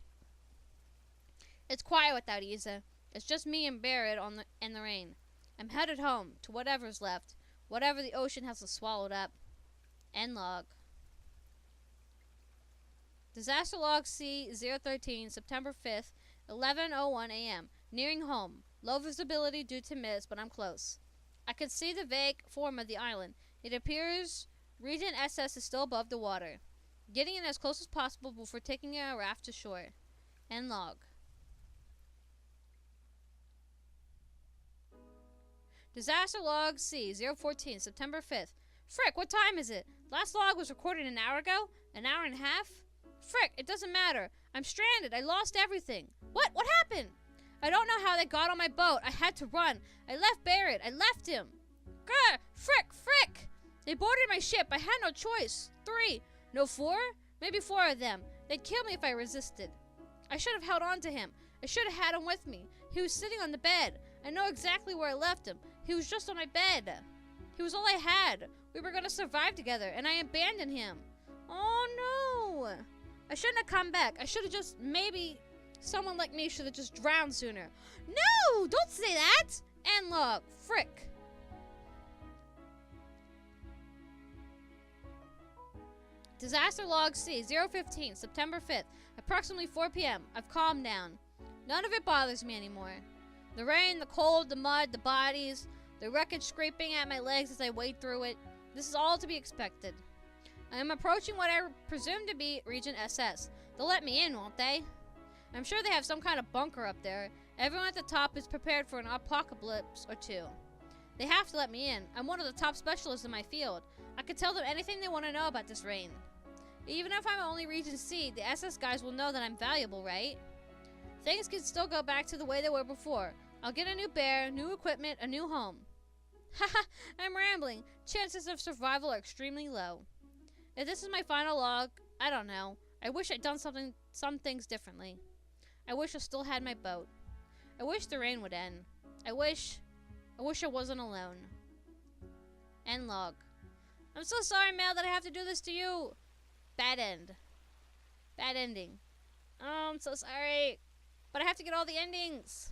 It's quiet without Isa. It's just me and Barrett in the rain. I'm headed home, to whatever's left. Whatever the ocean has swallowed up. End log. Disaster log C013, September 5th, 11:01 a.m. Nearing home. Low visibility due to mist, but I'm close. I can see the vague form of the island. It appears Regent SS is still above the water. Getting in as close as possible before taking a raft to shore. End log. Disaster log C014, September 5th. Frick, what time is it? Last log was recorded an hour ago? An hour and a half? Frick, it doesn't matter. I'm stranded. I lost everything. What? What happened? I don't know how they got on my boat. I had to run. I left Barrett. I left him. Grr! Frick! They boarded my ship. I had no choice. 3. No 4? Maybe 4 of them. They'd kill me if I resisted. I should have held on to him. I should have had him with me. He was sitting on the bed. I know exactly where I left him. He was just on my bed. He was all I had. We were going to survive together, and I abandoned him. Oh, no. I shouldn't have come back. I should have just, maybe someone like me should have just drowned sooner. No! Don't say that! End log. Frick. Disaster log C015, September 5th, approximately 4 p.m. I've calmed down. None of it bothers me anymore. The rain, the cold, the mud, the bodies, the wreckage scraping at my legs as I wade through it. This is all to be expected. I am approaching what I presume to be Regent SS. They'll let me in, won't they? I'm sure they have some kind of bunker up there. Everyone at the top is prepared for an apocalypse or two. They have to let me in. I'm one of the top specialists in my field. I could tell them anything they want to know about this rain. Even if I'm only Regent C, the SS guys will know that I'm valuable, right? Things can still go back to the way they were before. I'll get a new bear, new equipment, a new home. Haha, I'm rambling. Chances of survival are extremely low. If this is my final log, I don't know. I wish I'd done some things differently. I wish I still had my boat. I wish the rain would end. I wish I wasn't alone. End log. I'm so sorry, Mel, that I have to do this to you. Bad end. Bad ending. Oh, I'm so sorry. But I have to get all the endings.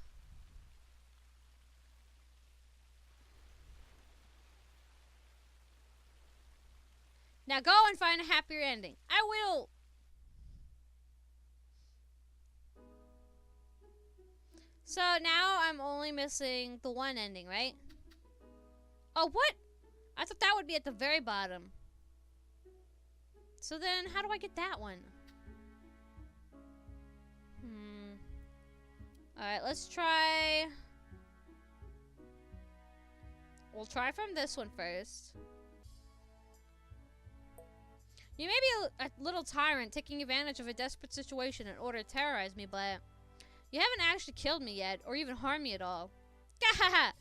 Now go and find a happier ending. I will. So now I'm only missing the one ending, right? Oh, what? I thought that would be at the very bottom. So then, how do I get that one? Alright, let's try... We'll try from this one first. You may be a little tyrant taking advantage of a desperate situation in order to terrorize me, but... You haven't actually killed me yet, or even harmed me at all. Gahaha!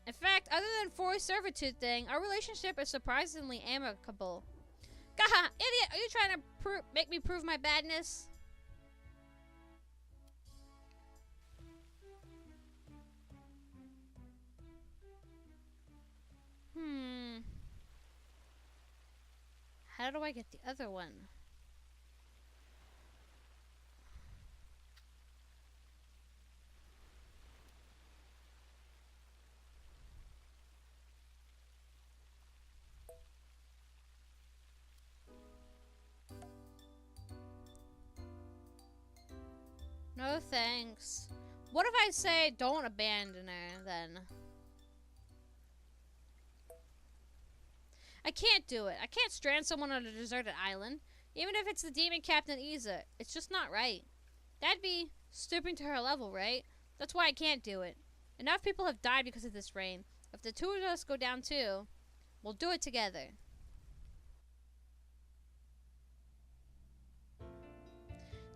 In fact, other than forced servitude thing, our relationship is surprisingly amicable. Gaha! Idiot! Are you trying to make me prove my badness? How do I get the other one? No thanks. What if I say don't abandon her then? I can't do it. I can't strand someone on a deserted island. Even if it's the demon Captain Iza. It's just not right. That'd be stooping to her level, right? That's why I can't do it. Enough people have died because of this rain. If the two of us go down too, we'll do it together.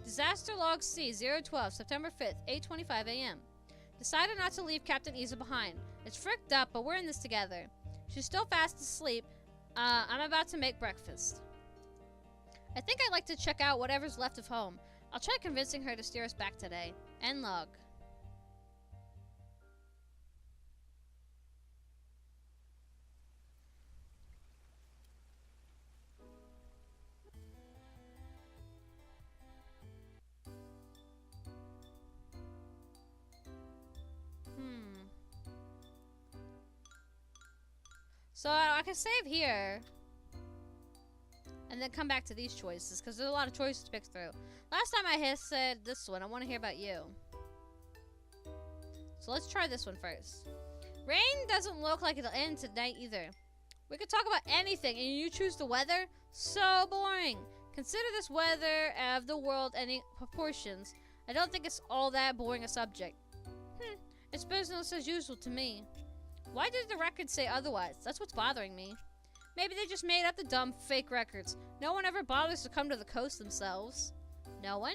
Disaster Log C 012, September 5th, 8:25 a.m. Decided not to leave Captain Iza behind. It's fricked up, but we're in this together. She's still fast asleep. I'm about to make breakfast. I think I'd like to check out whatever's left of home. I'll try convincing her to steer us back today. End log. So I can save here. And then come back to these choices, because there's a lot of choices to pick through. Last time I said this one. I want to hear about you. So let's try this one first. Rain doesn't look like it'll end tonight either. We could talk about anything, and you choose the weather? So boring. Consider this weather of the world any proportions. I don't think it's all that boring a subject. It's business as usual to me. Why did the records say otherwise? That's what's bothering me. Maybe they just made up the dumb, fake records. No one ever bothers to come to the coast themselves. No one?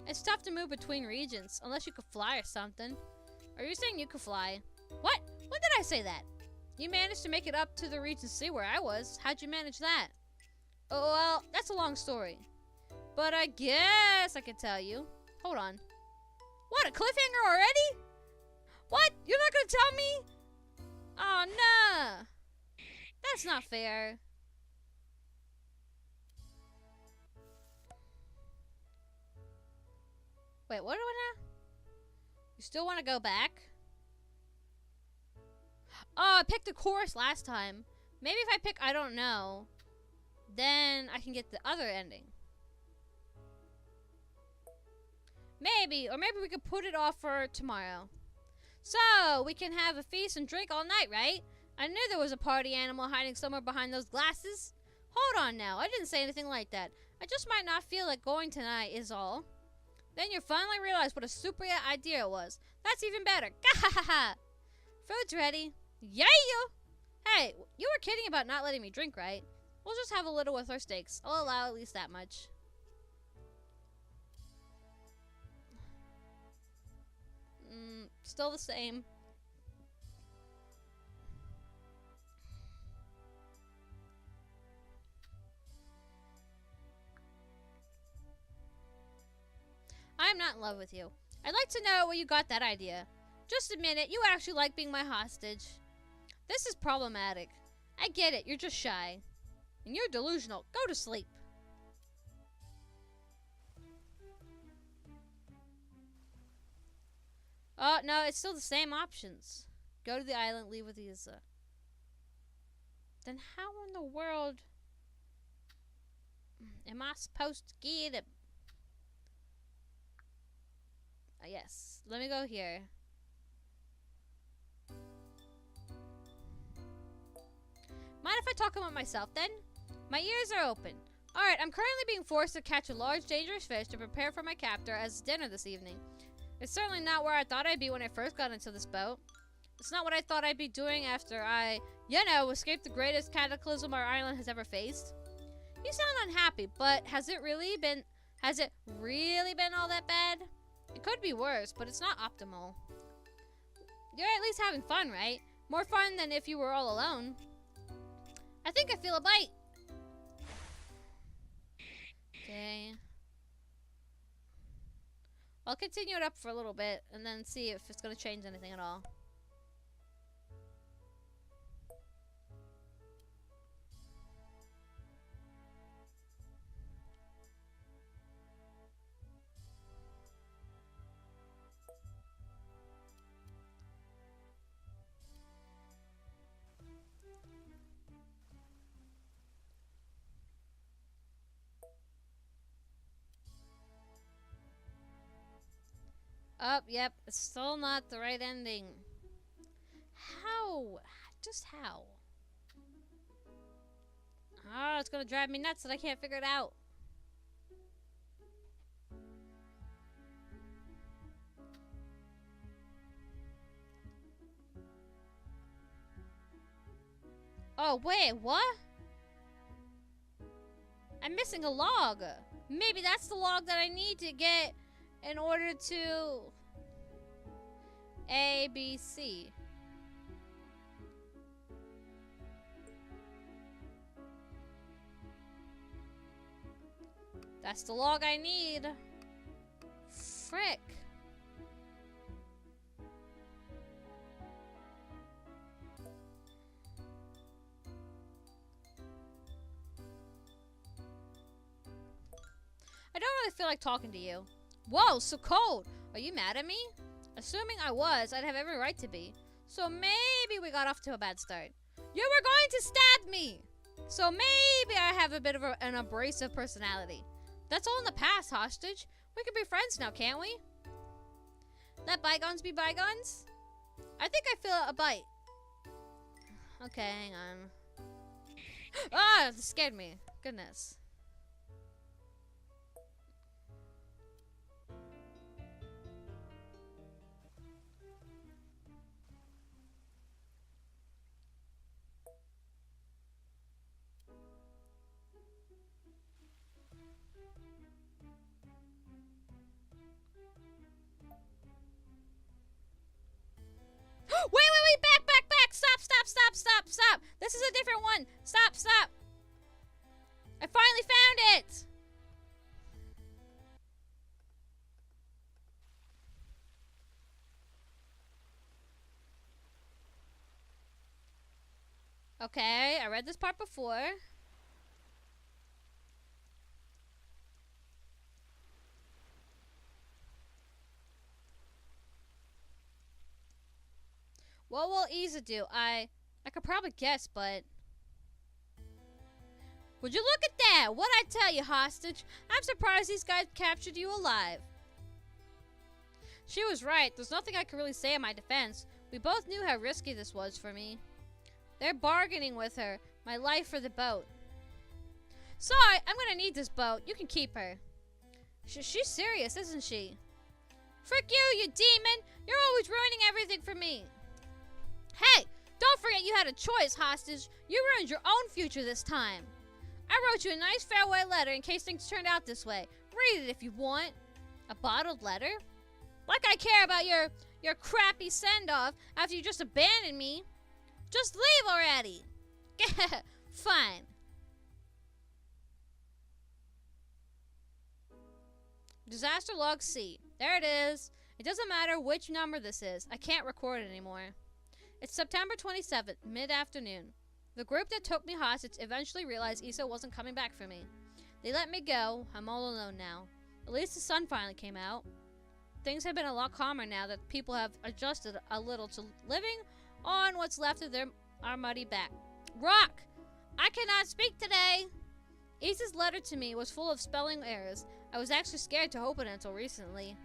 It's tough to move between regions, unless you could fly or something. Are you saying you could fly? What? When did I say that? You managed to make it up to the region C where I was. How'd you manage that? Oh, well, that's a long story. But I guess I can tell you. Hold on. What, a cliffhanger already? What? You're not gonna tell me? Oh, no. That's not fair. Wait, what do I now? You still want to go back? Oh, I picked the chorus last time. Maybe if I pick I don't know, then I can get the other ending. Maybe, or maybe we could put it off for tomorrow. So, we can have a feast and drink all night, right? I knew there was a party animal hiding somewhere behind those glasses. Hold on now, I didn't say anything like that. I just might not feel like going tonight is all. Then you finally realize what a super idea it was. That's even better. Gahahaha. Food's ready. Yeah! Hey, you were kidding about not letting me drink, right? We'll just have a little with our steaks. I'll allow at least that much. Still the same. I'm not in love with you. I'd like to know where you got that idea. Just a minute, you actually like being my hostage. This is problematic. I get it, you're just shy. And you're delusional. Go to sleep. Oh, no, it's still the same options. Go to the island, leave with Iza. Then how in the world am I supposed to get it? Yes, let me go here. Mind if I talk about myself then? My ears are open. Alright, I'm currently being forced to catch a large dangerous fish to prepare for my captor as dinner this evening. It's certainly not where I thought I'd be when I first got into this boat. It's not what I thought I'd be doing after I, escaped the greatest cataclysm our island has ever faced. You sound unhappy, but has it really been all that bad? It could be worse, but it's not optimal. You're at least having fun, right? More fun than if you were all alone. I think I feel a bite. Okay. I'll continue it up for a little bit and then see if it's going to change anything at all. Oh, yep, it's still not the right ending. How? Just how? it's gonna drive me nuts that I can't figure it out. Oh, wait, what? I'm missing a log. Maybe that's the log that I need to get in order to... A, B, C. That's the log I need. Frick. I don't really feel like talking to you. Whoa, so cold. Are you mad at me? Assuming I was, I'd have every right to be. So maybe we got off to a bad start. You were going to stab me! So maybe I have a bit of an abrasive personality. That's all in the past, hostage. We can be friends now, can't we? Let bygones be bygones? I think I feel a bite. Okay, hang on. Ah, that scared me. Goodness. Wait, back. Stop. This is a different one. Stop. I finally found it. Okay, I read this part before. What will Isa do? I could probably guess, but... Would you look at that? What'd I tell you, hostage? I'm surprised these guys captured you alive. She was right. There's nothing I could really say in my defense. We both knew how risky this was for me. They're bargaining with her. My life for the boat. Sorry, I'm gonna need this boat. You can keep her. She's serious, isn't she? Frick you demon! You're always ruining everything for me. Hey, don't forget you had a choice, hostage. You ruined your own future this time. I wrote you a nice farewell letter in case things turned out this way. Read it if you want. A bottled letter? Like I care about your crappy send-off after you just abandoned me. Just leave already. Fine. Disaster log C. There it is. It doesn't matter which number this is. I can't record it anymore. It's September 27th, mid-afternoon. The group that took me hostage eventually realized Isa wasn't coming back for me. They let me go. I'm all alone now. At least the sun finally came out. Things have been a lot calmer now that people have adjusted a little to living on what's left of our muddy back. Rock! I cannot speak today! Isa's letter to me was full of spelling errors. I was actually scared to open it until recently.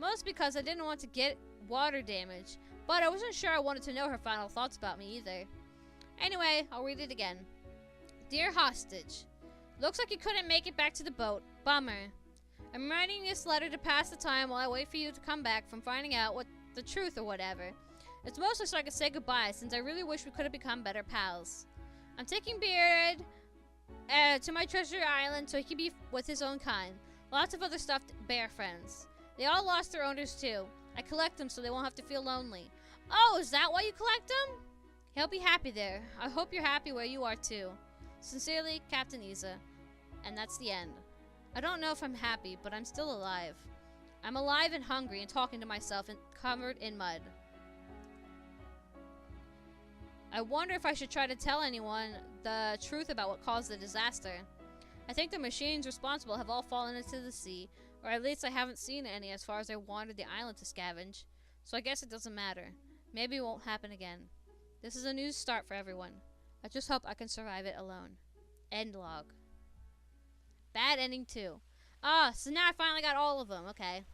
Most because I didn't want to get water damage, but I wasn't sure I wanted to know her final thoughts about me either. Anyway, I'll read it again. Dear hostage, looks like you couldn't make it back to the boat. Bummer. I'm writing this letter to pass the time while I wait for you to come back from finding out what the truth or whatever. It's mostly so I can say goodbye, since I really wish we could have become better pals. I'm taking Beard to my treasure island so he can be with his own kind. Lots of other stuffed bear friends. They all lost their owners too. I collect them so they won't have to feel lonely. Oh, is that why you collect them? He'll be happy there. I hope you're happy where you are too. Sincerely, Captain Isa. And that's the end. I don't know if I'm happy, but I'm still alive. I'm alive and hungry and talking to myself and covered in mud. I wonder if I should try to tell anyone the truth about what caused the disaster. I think the machines responsible have all fallen into the sea, or at least I haven't seen any as far as I wandered the island to scavenge. So I guess it doesn't matter. Maybe it won't happen again. This is a new start for everyone. I just hope I can survive it alone. End log. Bad ending too. Ah, so now I finally got all of them. Okay.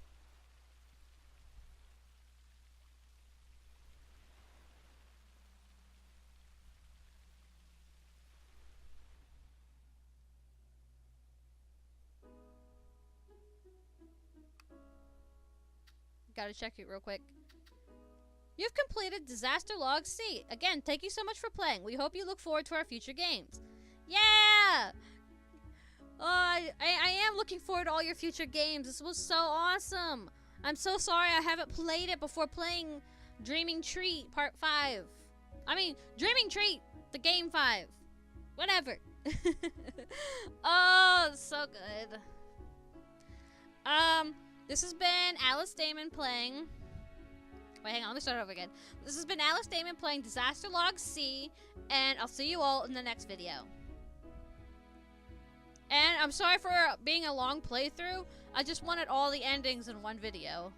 Gotta check it real quick. You've completed Disaster Log C. Again, thank you so much for playing. We hope you look forward to our future games. Yeah! I am looking forward to all your future games. This was so awesome. I'm so sorry I haven't played it before playing Dreaming Treat Part 5. I mean, Dreaming Treat, the game 5. Whatever. Oh, so good. This has been Alice Daemon playing... Wait, hang on, let me start over again. This has been Alice Daemon playing Disaster Log C, and I'll see you all in the next video. And I'm sorry for being a long playthrough. I just wanted all the endings in one video.